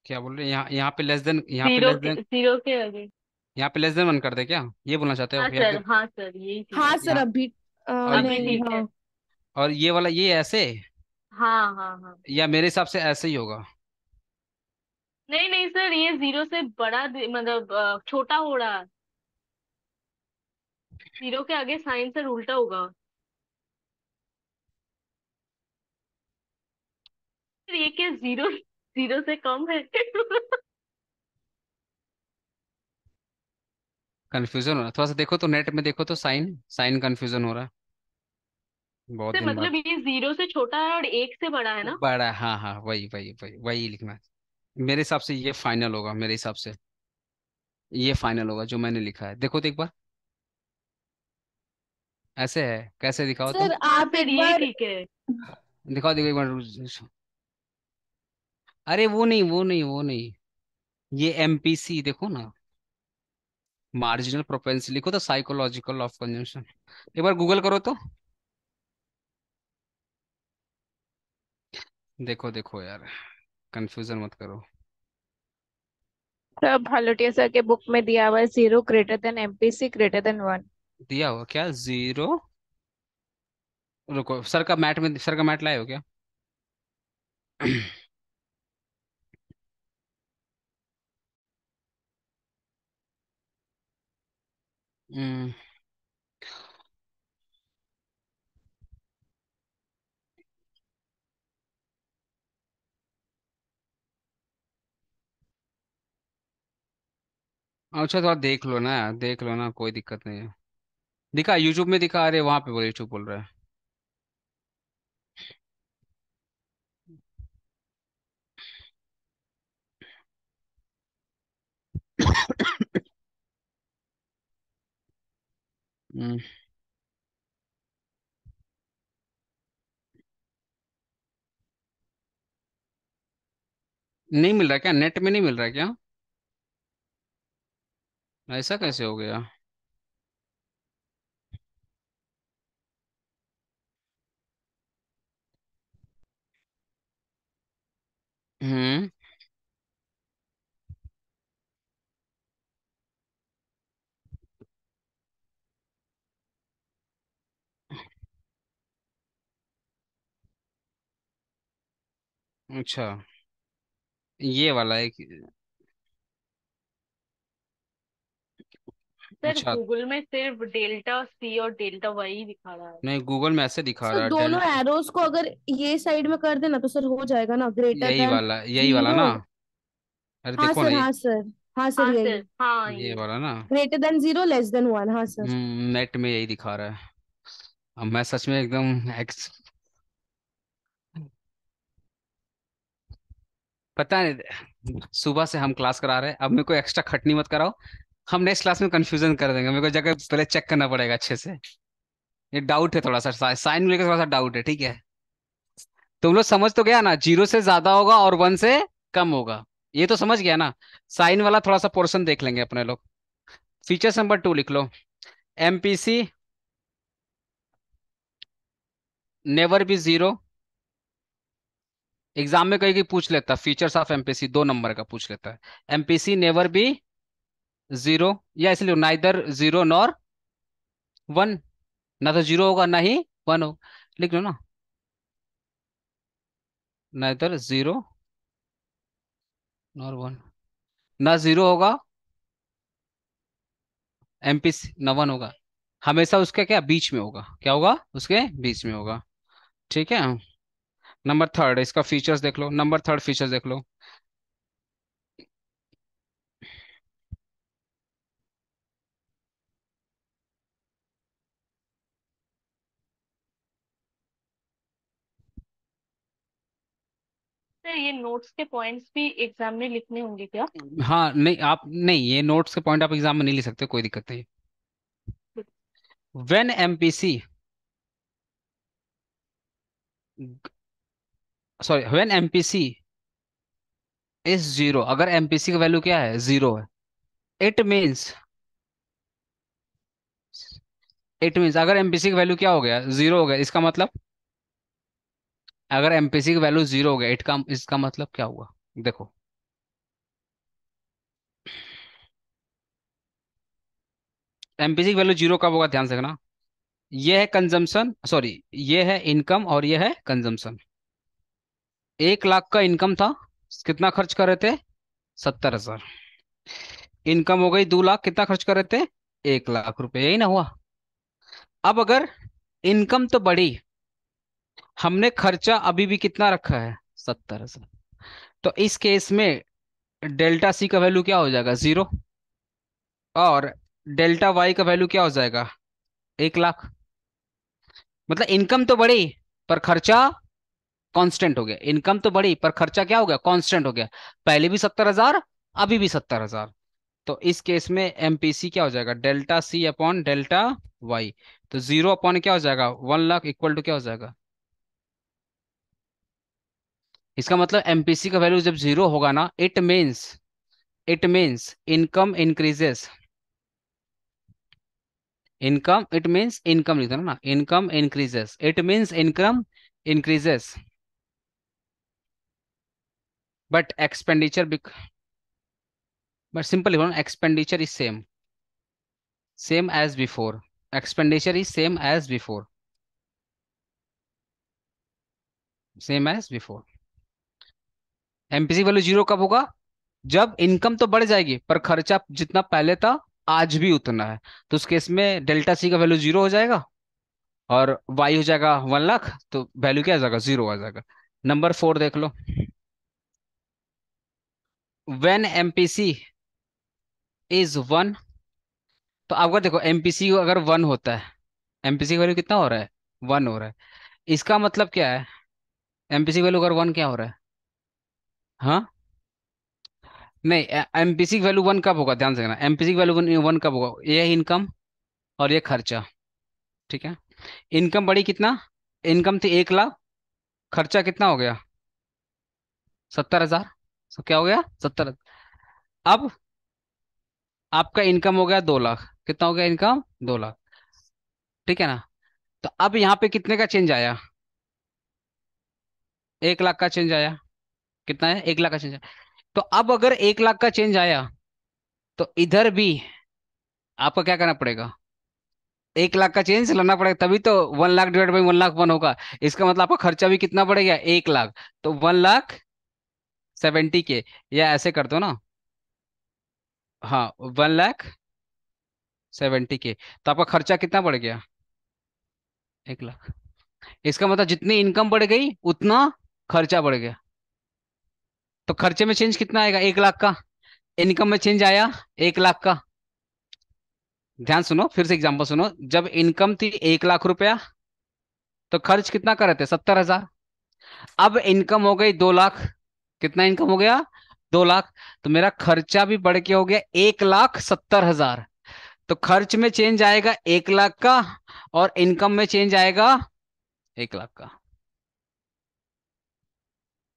क्या बोल रहे हैं? यहाँ पे लेस देन, जीरो के, जीरो के आगे। यहाँ पे लेस देन वन कर दे क्या, ये बोलना चाहते हो हाँ या सर, फिर? हाँ सर, यही चीज हाँ है। सर यहाँ अभी और अभी नहीं, ठीक है। हाँ। और ये वाला ये ऐसे, हाँ हाँ हाँ। या मेरे हिसाब से ऐसे ही होगा। नहीं नहीं सर, ये जीरो से बड़ा मतलब छोटा हो रहा है। जीरो के आगे साइन सर उल्टा होगा। सर ये क्या, जीरो, जीरो से कम है? कंफ्यूजन हो रहा है थोड़ा सा, देखो तो नेट में देखो तो साइन साइन कंफ्यूजन हो रहा है बहुत सर दिन बाद। मतलब ये जीरो से छोटा है और एक से बड़ा है ना? बड़ा है, हाँ हाँ, वही वही वही वही लिखना है। मेरे हिसाब से ये फाइनल होगा, मेरे हिसाब से ये फाइनल होगा जो मैंने लिखा है, देखो तो एक बार। ऐसे है, कैसे दिखाओ तो। सर हाँ आप सर, एक यही बार। ठीक है। दिखाओ देखो एक बार। अरे वो नहीं, वो नहीं, वो नहीं, ये एमपीसी देखो ना, मार्जिनल प्रोपेंसिटी लिखो तो साइकोलॉजिकल ऑफ कंजम्पशन, एक बार गूगल करो तो। देखो देखो यार, कंफ्यूजन मत करो। सब भालोटिया सर के बुक में दिया हुआ है, 0 greater than MPC greater than 1। दिया हुआ क्या जीरो? रुको, सर का मैट में, सर का मैट लाए हो क्या? हम्म, अच्छा तो आप देख लो ना, देख लो ना, कोई दिक्कत नहीं है। दिखा यूट्यूब में दिखा, अरे वहां पे बोल, यूट्यूब बोल रहा है। हम्म, नहीं मिल रहा क्या, नेट में नहीं मिल रहा क्या? ऐसा कैसे हो गया? हम्म। अच्छा, ये वाला है सर अच्छा, गूगल में सिर्फ डेल्टा सी और डेल्टा वाई दिखा रहा है। नहीं गूगल में ऐसे दिखा सर रहा है दोनों एरोस को अगर ये साइड में कर देना तो सर हो जाएगा ना, ग्रेटर देन यही वाला 0। ना। अरे हाँ देखो ना सर, ये, हाँ सर, हाँ सर हाँ यही। सर, हाँ ये ये। वाला ना। ग्रेटर देन 0 लेस देन 1, हाँ सर। नेट में यही दिखा रहा है। अब मैं सच में एकदम पता नहीं, सुबह से हम क्लास करा रहे हैं, अब मेरे को एक्स्ट्रा खटनी मत कराओ। हम नेक्स्ट क्लास में कंफ्यूजन कर देंगे, मेरे को जगह पहले चेक करना पड़ेगा अच्छे से। ये डाउट है थोड़ा सा, साइन में लेकर थोड़ा सा डाउट है, ठीक है। तुम लोग समझ तो गया ना, जीरो से ज्यादा होगा और वन से कम होगा, ये तो समझ गया ना। साइन वाला थोड़ा सा पोर्शन देख लेंगे अपने लोग। फीचर्स नंबर 2 लिख लो। MPC never be zero. Exam में कहीं कहीं पूछ लेता, फीचर्स ऑफ एमपीसी 2 नंबर का पूछ लेता है। एमपीसी नेवर बी जीरो, या इसलिए नाइदर जीरो नॉर वन, ना तो जीरो होगा ना ही वन हो, लिख लो ना, नाइदर जीरो नॉर वन, ना जीरो होगा एमपीसी ना 1 होगा, हमेशा उसके क्या बीच में होगा, क्या होगा उसके बीच में होगा। ठीक है। नंबर थर्ड, इसका फीचर्स देख लो, नंबर थर्ड फीचर्स देख लो। सर ये नोट्स के पॉइंट्स भी एग्जाम में लिखने होंगे क्या? हाँ नहीं, आप नहीं, ये नोट्स के पॉइंट आप एग्जाम में नहीं लिख सकते, कोई दिक्कत नहीं। When MPC, sorry, when MPC is zero, अगर एमपीसी का वैल्यू क्या है, जीरो है, इट मीन्स, अगर एमपीसी का वैल्यू क्या हो गया, जीरो हो गया, इसका मतलब, अगर एमपीसी का वैल्यू जीरो हो गया, इट का इसका मतलब क्या हुआ, देखो। एमपीसी की वैल्यू जीरो कब होगा, ध्यान से देखना। ये है कंजम्पशन, सॉरी, ये है इनकम और ये है कंजम्पशन। 1 लाख का इनकम था, कितना खर्च कर रहे थे, 70,000। इनकम हो गई 2 लाख, कितना खर्च कर रहे थे, 1 लाख रुपए, यही ना हुआ। अब अगर इनकम तो बढ़ी, हमने खर्चा अभी भी कितना रखा है, 70,000, तो इस केस में डेल्टा सी का वैल्यू क्या हो जाएगा, जीरो, और डेल्टा वाई का वैल्यू क्या हो जाएगा, 1 लाख। मतलब इनकम तो बढ़ी पर खर्चा कांस्टेंट हो गया, इनकम तो बढ़ी पर खर्चा क्या हो गया, कांस्टेंट हो गया। पहले भी 70,000, अभी भी 70,000। तो इस केस में एमपीसी क्या हो जाएगा, delta C upon delta Y. तो जीरो अपॉन क्या हो जाएगा, 1 लाख इक्वल टू क्या हो जाएगा। इसका मतलब एमपीसी का वैल्यू जब जीरो होगा ना, it means income increases, income, it means income लिखना ना, income increases, it means income increases, but expenditure, but simple लिखो ना, expenditure is same, same as before, expenditure is same as before, same as before. MPC value zero कब होगा, जब income तो बढ़ जाएगी पर खर्चा जितना पहले था आज भी उतना है, तो उस केस में डेल्टा सी का वैल्यू जीरो हो जाएगा और वाई हो जाएगा 1 लाख, तो वैल्यू क्या आ जाएगा, जीरो आ जाएगा। नंबर फोर देख लो, व्हेन एमपीसी इज 1, तो आपका देखो एमपीसी अगर 1 होता है, एमपीसी का वैल्यू कितना हो रहा है, 1 हो रहा है, इसका मतलब क्या है, एमपीसी वैल्यू अगर 1 क्या हो रहा है, हाँ, नहीं, एमपीसी की वैल्यू 1 कब होगा, ध्यान से देखना, एमपीसी की वैल्यू 1 कब होगा, ये है इनकम और ये खर्चा। ठीक है। इनकम बढ़ी कितना, इनकम थी 1 लाख, खर्चा कितना हो गया, 70,000। so क्या हो गया, 70। अब आपका इनकम हो गया 2 लाख, कितना हो गया इनकम, 2 लाख। ठीक है ना। तो अब यहाँ पे कितने का चेंज आया, 1 लाख का चेंज आया, कितना है, 1 लाख का चेंज आया। तो अब अगर 1 लाख का चेंज आया, तो इधर भी आपको क्या करना पड़ेगा, 1 लाख का चेंज लाना पड़ेगा, तभी तो 1 लाख डिवाइड बाई 1 लाख 1 होगा। इसका मतलब आपका खर्चा भी कितना बढ़ेगा, 1 लाख, तो 1,70,000, या ऐसे कर दो ना, हाँ, 1,70,000, तो आपका खर्चा कितना बढ़ गया, 1 लाख। इसका मतलब जितनी इनकम बढ़ गई उतना खर्चा बढ़ गया, तो खर्चे में चेंज कितना आएगा, 1 लाख का, इनकम में चेंज आया 1 लाख का। ध्यान सुनो, फिर से एग्जांपल सुनो, जब इनकम थी 1 लाख रुपया, तो खर्च कितना कर रहे थे, 70,000। अब इनकम हो गई 2 लाख, कितना इनकम हो गया, 2 लाख, तो मेरा खर्चा भी बढ़ के हो गया 1,70,000। तो खर्च में चेंज आएगा 1 लाख का और इनकम में चेंज आएगा 1 लाख का।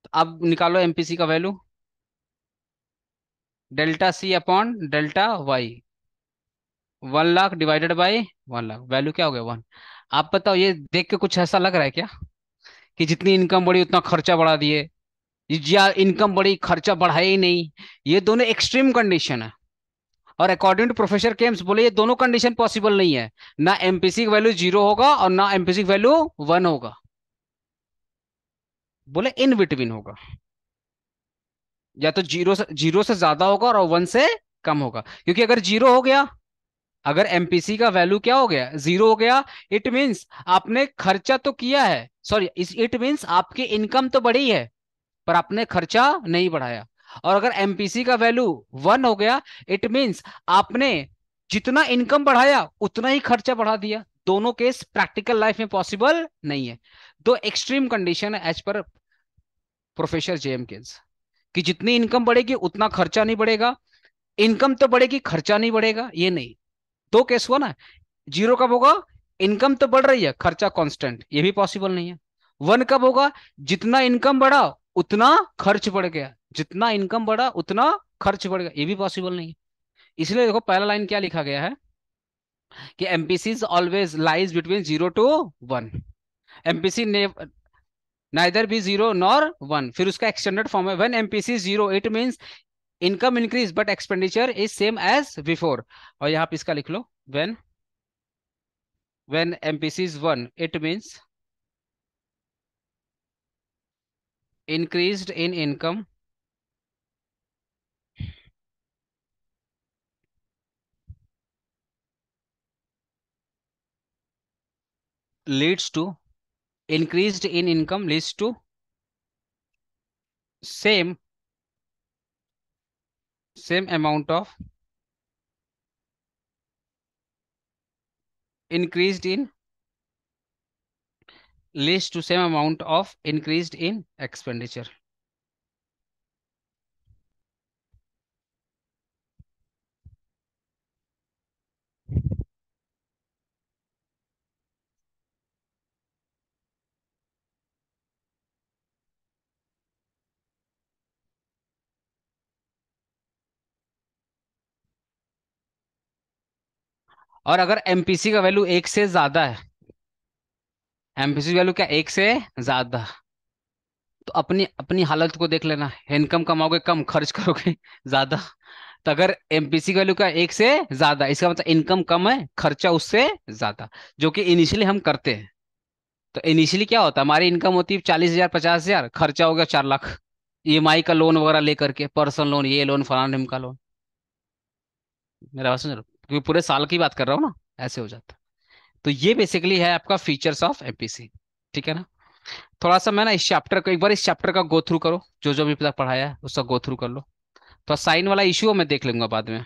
तो अब निकालो एमपीसी का value, delta C upon delta Y, 1 lakh divided by 1 lakh, value क्या हो गया, 1। आप बताओ, ये देख के कुछ ऐसा लग रहा है क्या कि जितनी इनकम बढ़ी उतना खर्चा बढ़ा दिए, या इनकम बढ़ी खर्चा बढ़ाया ही नहीं। ये दोनों एक्सट्रीम कंडीशन है, और अकॉर्डिंग टू प्रोफेसर केम्स बोले ये दोनों कंडीशन पॉसिबल नहीं है, ना एमपीसी की वैल्यू जीरो होगा और ना एमपीसी की वैल्यू 1 होगा, बोले इन बिटवीन होगा, या तो जीरो से ज्यादा होगा और 1 से कम होगा, क्योंकि अगर जीरो हो गया अगर एमपीसी का वैल्यू क्या हो गया, जीरो हो गया, इट मीन्स आपने खर्चा तो किया है, सॉरी इट मीन्स आपकी इनकम तो बढ़ी है पर आपने खर्चा नहीं बढ़ाया। और अगर एमपीसी का वैल्यू वन हो गया, इट मीन्स आपने जितना इनकम बढ़ाया उतना ही खर्चा बढ़ा दिया। दोनों केस प्रैक्टिकल लाइफ में पॉसिबल नहीं है। दो एक्सट्रीम कंडीशन है एज पर प्रोफेसर जेएमकिंस, कि जितनी इनकम बढ़ेगी उतना खर्चा नहीं बढ़ेगा, इनकम तो बढ़ेगी खर्चा नहीं बढ़ेगा, ये नहीं। दो केस हुआ ना। जीरो कब होगा, इनकम तो बढ़ रही है खर्चा कांस्टेंट, ये भी पॉसिबल नहीं है। वन कब होगा, जितना इनकम बढ़ा उतना खर्च बढ़ गया, जितना इनकम बढ़ा उतना खर्च बढ़ गया, ये भी पॉसिबल नहीं है। इसलिए देखो पहला लाइन क्या लिखा गया है कि MPC always lies between zero to one. MPC neither be zero nor one. फिर उसका एक्सटेंडेड फॉर्म है when MPC zero it means income increase but expenditure is same as before. और यहाँ पे इसका लिख लो, व्हेन MPC is 1 it means increased in income leads to increased in income leads to same amount of increased in leads to same amount of increased in expenditure। और अगर MPC का वैल्यू एक से ज्यादा है, एमपीसी वैल्यू क्या एक से ज्यादा, तो अपनी अपनी हालत को देख लेना, इनकम कमाओगे कम, खर्च करोगे ज्यादा। तो अगर एमपीसी की वैल्यू का एक से ज्यादा, इसका मतलब इनकम कम है खर्चा उससे ज्यादा, जो कि इनिशियली हम करते हैं। तो इनिशियली क्या होता है, हमारी इनकम होती है 40,000 50,000, खर्चा हो गया 4 लाख, ईएमआई का लोन वगैरह लेकर के, पर्सनल लोन, ये लोन, फलाना ढिमका लोन। मेरा बात सुन रहे हो? क्योंकि पूरे साल की बात कर रहा हूँ ना, ऐसे हो जाता है। तो ये बेसिकली है आपका फीचर्स ऑफ एमपीसी। ठीक है ना। थोड़ा सा मैं ना इस चैप्टर को, एक बार इस चैप्टर का गो थ्रू करो, जो जो भी तक पढ़ाया है उसका गो थ्रू कर लो। तो साइन वाला इश्यू मैं देख लूंगा बाद में।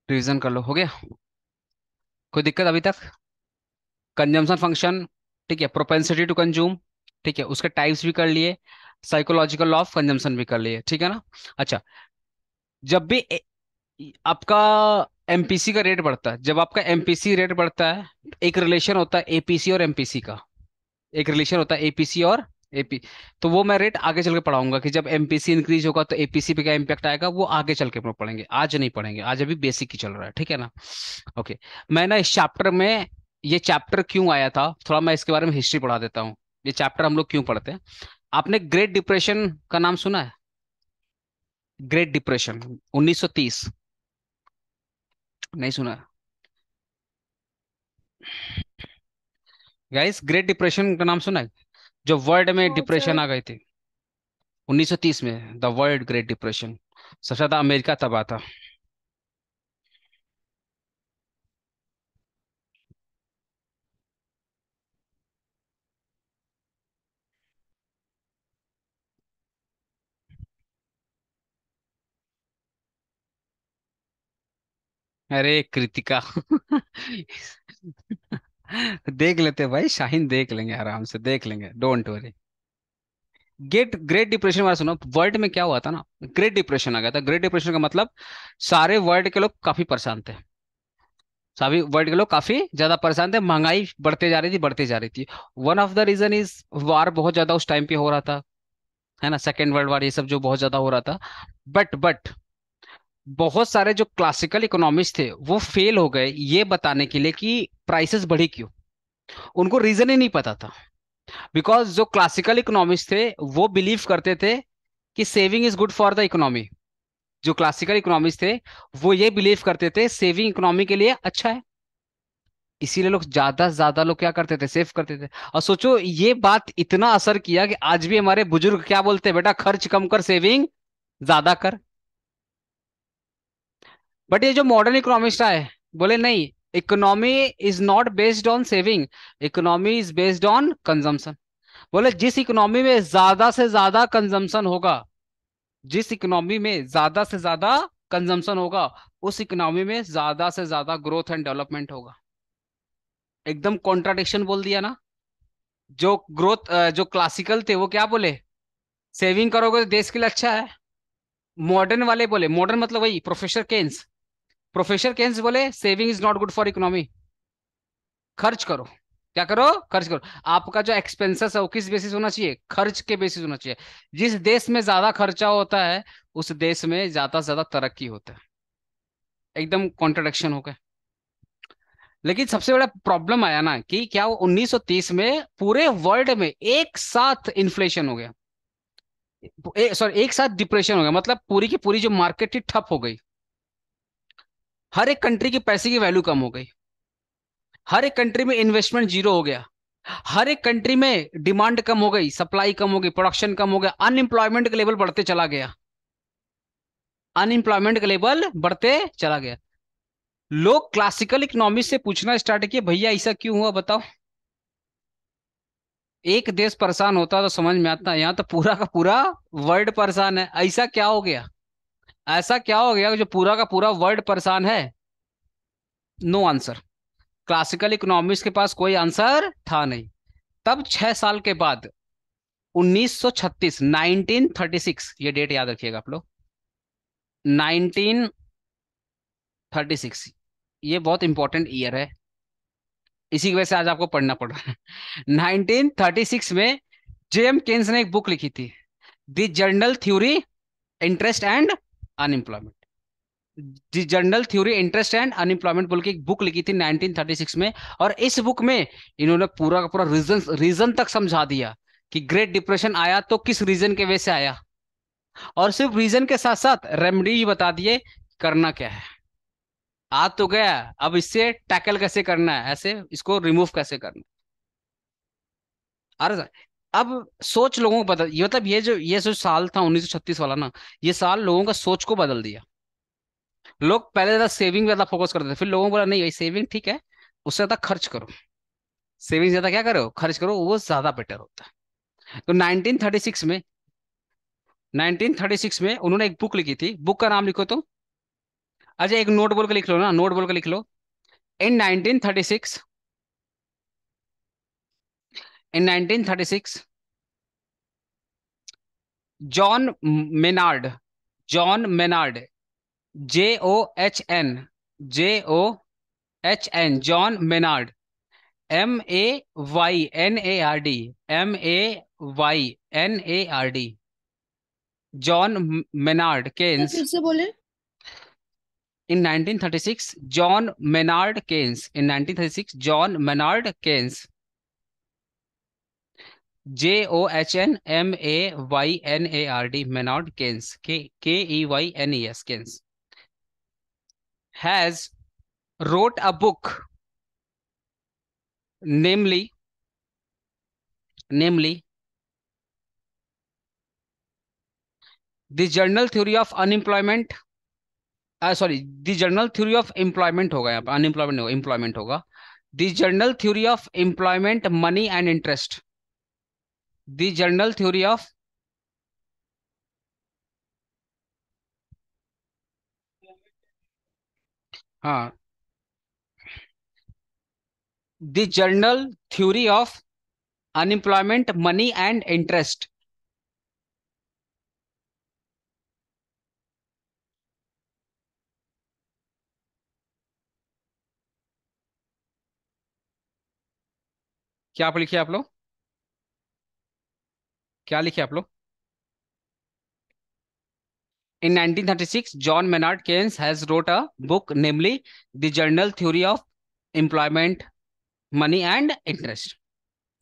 रिवीजन कर लो, हो गया? कोई दिक्कत अभी तक? कंजम्पशन फंक्शन, ठीक है, प्रोपेंसिटी टू कंज्यूम, ठीक है, उसके टाइप्स भी कर लिए, साइकोलॉजिकल लॉ ऑफ कंजम्पशन भी कर लिए, ठीक है ना। अच्छा, जब भी आपका एमपीसी का रेट बढ़ता है, जब आपका एमपीसी रेट बढ़ता है, एक रिलेशन होता है एपीसी और एमपीसी का, एक रिलेशन होता है एपीसी और एपी। तो वो मैं रेट आगे चल के पढ़ाऊंगा कि जब एमपीसी इंक्रीज होगा तो एपीसी पे क्या इम्पैक्ट आएगा, वो आगे चल के हम लोग पढ़ेंगे, आज नहीं पढ़ेंगे, आज अभी बेसिक ही चल रहा है, ठीक है ना। ओके। मैं ना इस चैप्टर में, ये चैप्टर क्यों आया था थोड़ा मैं इसके बारे में हिस्ट्री पढ़ा देता हूँ। ये चैप्टर हम लोग क्यों पढ़ते हैं? आपने ग्रेट डिप्रेशन का नाम सुना है? Great depression 1930? नहीं सुना? गाइस, ग्रेट डिप्रेशन का नाम सुना है? जो वर्ल्ड में हाँ डिप्रेशन सर। आ गई थी 1930 में, द वर्ल्ड ग्रेट डिप्रेशन। सबसे ज्यादा अमेरिका तबाह था। अरे कृतिका देख लेते भाई, शाहीन देख लेंगे, आराम से देख लेंगे, डोंट वरी। ग्रेट डिप्रेशन वाला सुनो, वर्ल्ड में क्या हुआ था ना, ग्रेट डिप्रेशन आ गया था। ग्रेट डिप्रेशन का मतलब सारे वर्ल्ड के लोग काफी परेशान थे। सभी वर्ल्ड के लोग काफी ज्यादा परेशान थे, महंगाई बढ़ते जा रही थी, बढ़ते जा रही थी। One of the reason is war बहुत ज्यादा उस टाइम पे हो रहा था, है ना, सेकेंड वर्ल्ड वार, ये सब जो बहुत ज्यादा हो रहा था। बट बहुत सारे जो क्लासिकल इकोनॉमिस्ट थे वो फेल हो गए ये बताने के लिए कि प्राइसेस बढ़ी क्यों। उनको रीजन ही नहीं पता था। बिकॉज जो क्लासिकल इकोनॉमिस्ट थे वो बिलीव करते थे कि saving is good for the economy. जो क्लासिकल इकोनॉमिस्ट थे वो ये बिलीव करते थे सेविंग इकोनॉमी के लिए अच्छा है। इसीलिए लोग ज्यादा से ज्यादा लोग क्या करते थे, सेव करते थे। और सोचो ये बात इतना असर किया कि आज भी हमारे बुजुर्ग क्या बोलते हैं, बेटा खर्च कम कर, सेविंग ज्यादा कर। बट ये जो मॉडर्न इकोनॉमिस्ट आए, बोले नहीं, economy is not based on saving, economy is based on consumption. बोले जिस इकोनॉमी में ज्यादा से ज्यादा कंजम्पशन होगा, जिस इकोनॉमी में ज्यादा से ज्यादा कंजम्पशन होगा, उस इकोनॉमी में ज्यादा से ज्यादा ग्रोथ एंड डेवलपमेंट होगा। एकदम कॉन्ट्राडिक्शन बोल दिया ना। जो ग्रोथ, जो क्लासिकल थे वो क्या बोले, सेविंग करोगे तो देश के लिए अच्छा है। मॉडर्न वाले बोले, मॉडर्न मतलब वही प्रोफेसर केन्स, प्रोफेसर केन्स बोले saving is not good for economy. खर्च करो, क्या करो, खर्च करो। आपका जो एक्सपेंसेस है वो किस बेसिस होना चाहिए, खर्च के बेसिस होना चाहिए। जिस देश में ज्यादा खर्चा होता है उस देश में ज्यादा से ज्यादा तरक्की होता है। एकदम कॉन्ट्रडिक्शन हो गया। लेकिन सबसे बड़ा प्रॉब्लम आया ना कि क्या वो 1930 में पूरे वर्ल्ड में एक साथ इन्फ्लेशन हो गया, सॉरी एक साथ डिप्रेशन हो गया, मतलब पूरी की पूरी जो मार्केट थी ठप हो गई। हर एक कंट्री की पैसे की वैल्यू कम हो गई, हर एक कंट्री में इन्वेस्टमेंट जीरो हो गया, हर एक कंट्री में डिमांड कम हो गई, सप्लाई कम हो गई, प्रोडक्शन कम हो गया, अनएम्प्लॉयमेंट का लेवल बढ़ते चला गया, अनएम्प्लॉयमेंट का लेवल बढ़ते चला गया। लोग क्लासिकल इकोनॉमिक्स से पूछना स्टार्ट किए, भैया ऐसा क्यों हुआ बताओ। एक देश परेशान होता तो समझ में आता, यहाँ तो पूरा का पूरा वर्ल्ड परेशान है, ऐसा क्या हो गया, ऐसा क्या हो गया कि जो पूरा का पूरा वर्ल्ड परेशान है। No answer. क्लासिकल इकोनॉमिक्स के पास कोई आंसर था नहीं। तब 6 साल के बाद 1936, 1936, ये डेट याद रखिएगा आप लोग, 1936, ये बहुत इंपॉर्टेंट ईयर है, इसी की वजह से आज आपको पढ़ना पड़ रहा है। 1936 में जेएम केन्स ने एक बुक लिखी थी, the journal theory interest and unemployment. The journal theory interest and unemployment बोल के एक बुक लिखी थी 1936 में। और इस बुक में इन्होंने पूरा का पूरा रीजन रीजन तक समझा दिया कि ग्रेट डिप्रेशन आया तो किस रीजन के वजह से आया, और सिर्फ रीजन के साथ साथ रेमेडी भी बता दिए करना क्या है। आ तो गया, अब इससे टैकल कैसे करना है, ऐसे इसको रिमूव कैसे करना है। अरे अब सोच लोगों को बदल, ये मतलब ये जो साल था 1936 वाला ना, ये साल लोगों का सोच को बदल दिया। लोग पहले ज्यादा सेविंग ज्यादा फोकस करते थे, फिर लोगों को बोला नहीं भाई सेविंग ठीक है, उससे ज्यादा खर्च करो, सेविंग ज्यादा क्या करो, खर्च करो, वो ज्यादा बेटर होता है। तो 1936 में, 1936 में उन्होंने एक बुक लिखी थी, बुक का नाम लिखो तो, अच्छा एक नोट बोल के लिख लो ना, नोट बोल के लिख लो। In 1936, in 1936 John Maynard, John Maynard, JOHN, JOHN, John Maynard, MAYNARD, MAYNARD, John Maynard sir Keynes. फिर से बोले। In 1936, John Maynard Keynes. In 1936, John Maynard Keynes. JOHN MAYNARD, Maynard Keynes. KEYNES, Keynes. Has wrote a book. namely the general theory of unemployment, sorry, the general theory of employment होगा, यहाँ पे unemployment होगा, employment होगा। The general theory of employment money and interest, the general theory of, हाँ, the general theory of unemployment money and interest. क्या आप लिखिए, आप लोग क्या लिखे आप लोग? In 1936, John Maynard Keynes has wrote a book, namely The General Theory of Employment, Money and Interest.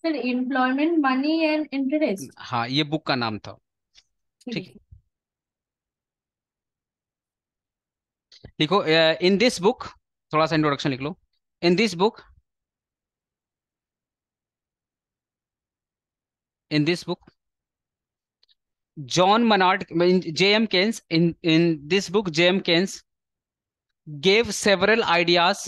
Sir employment money and interest. हाँ, ये बुक का नाम था। ठीक है, लिखो इन दिस बुक, थोड़ा सा इंट्रोडक्शन लिख लो। In this book, in this book, John Maynard, J.M. Keynes, in this book, J.M. Keynes gave several ideas,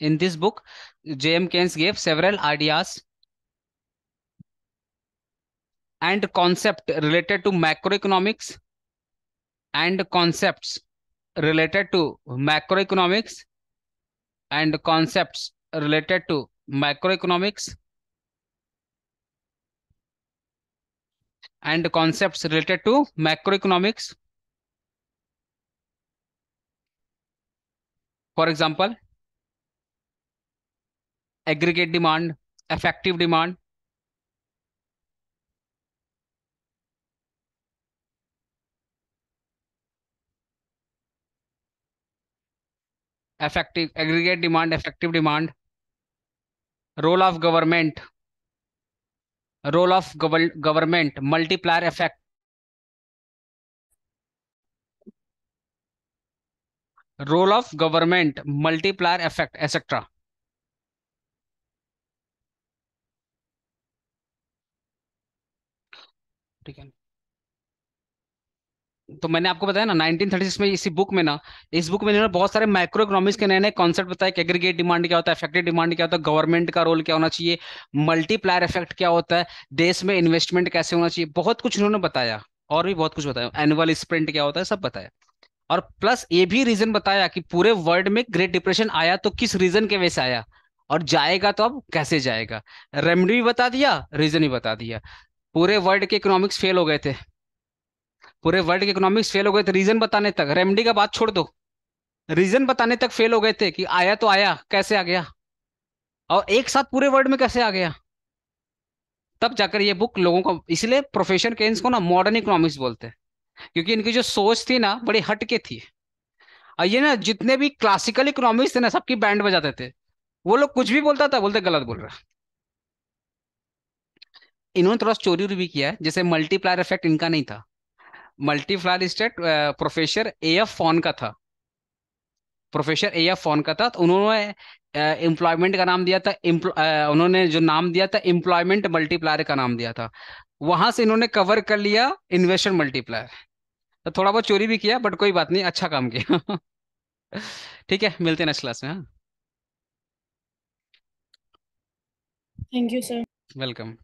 in this book, J.M. Keynes gave several ideas and concept related to macroeconomics, and concepts related to macroeconomics, and concepts related to macroeconomics, and concepts related to macroeconomics. For example, aggregate demand, effective demand, effective aggregate demand, effective demand, role of government, government, multiplier effect, role of government, multiplier effect, etc. ठीक है, तो मैंने आपको बताया ना 1936 में इसी book में ना, इस बुक में इन्होंने बहुत सारे माइक्रो इकोनॉमिक्स के नए नए कॉन्सेप्ट बताए कि एग्रीगेट डिमांड क्या होता है, इफेक्टिव डिमांड क्या होता है, गवर्नमेंट का रोल क्या होना चाहिए, मल्टीप्लायर इफेक्ट क्या होता है, देश में इन्वेस्टमेंट कैसे होना चाहिए, बहुत कुछ उन्होंने बताया। और भी बहुत कुछ बताया, एनुअल स्प्रिंट क्या होता है, सब बताया। और प्लस ये भी रीजन बताया कि पूरे वर्ल्ड में ग्रेट डिप्रेशन आया तो किस रीजन के वजह से आया, और जाएगा तो अब कैसे जाएगा। रेमेडी भी बता दिया, रीजन भी बता दिया। पूरे वर्ल्ड के इकोनॉमिक्स फेल हो गए थे, पूरे वर्ल्ड के इकोनॉमिक्स फेल हो गए थे रीजन बताने तक, रेमेडी का बात छोड़ दो, रीजन बताने तक फेल हो गए थे कि आया तो आया, कैसे आ गया, और एक साथ पूरे वर्ल्ड में कैसे आ गया। तब जाकर ये बुक लोगों को, इसलिए प्रोफेसर केन्स को ना मॉडर्न इकोनॉमिक्स बोलते हैं, क्योंकि इनकी जो सोच थी ना बड़ी हटके थी। और ये ना जितने भी क्लासिकल इकोनॉमिक्स थे ना, सबकी बैंड बजाते थे। वो लोग कुछ भी बोलता था, बोलते गलत बोल रहा है। इन्होंने थोड़ा चोरी भी किया है, जैसे मल्टीप्लायर इफेक्ट इनका नहीं था। Multiplier effect professor A F फॉन का था, प्रोफेसर ए एफ फॉन का था। तो उन्होंने एम्प्लॉयमेंट का नाम दिया था, उन्होंने जो नाम दिया था एम्प्लॉयमेंट मल्टीप्लायर का नाम दिया था। वहां से इन्होंने कवर कर लिया इन्वेस्टमेंट मल्टीप्लायर। तो थोड़ा बहुत चोरी भी किया, बट कोई बात नहीं, अच्छा काम किया। ठीक है, मिलते हैं नेक्स्ट क्लास में। हाँ, थैंक यू सर। वेलकम।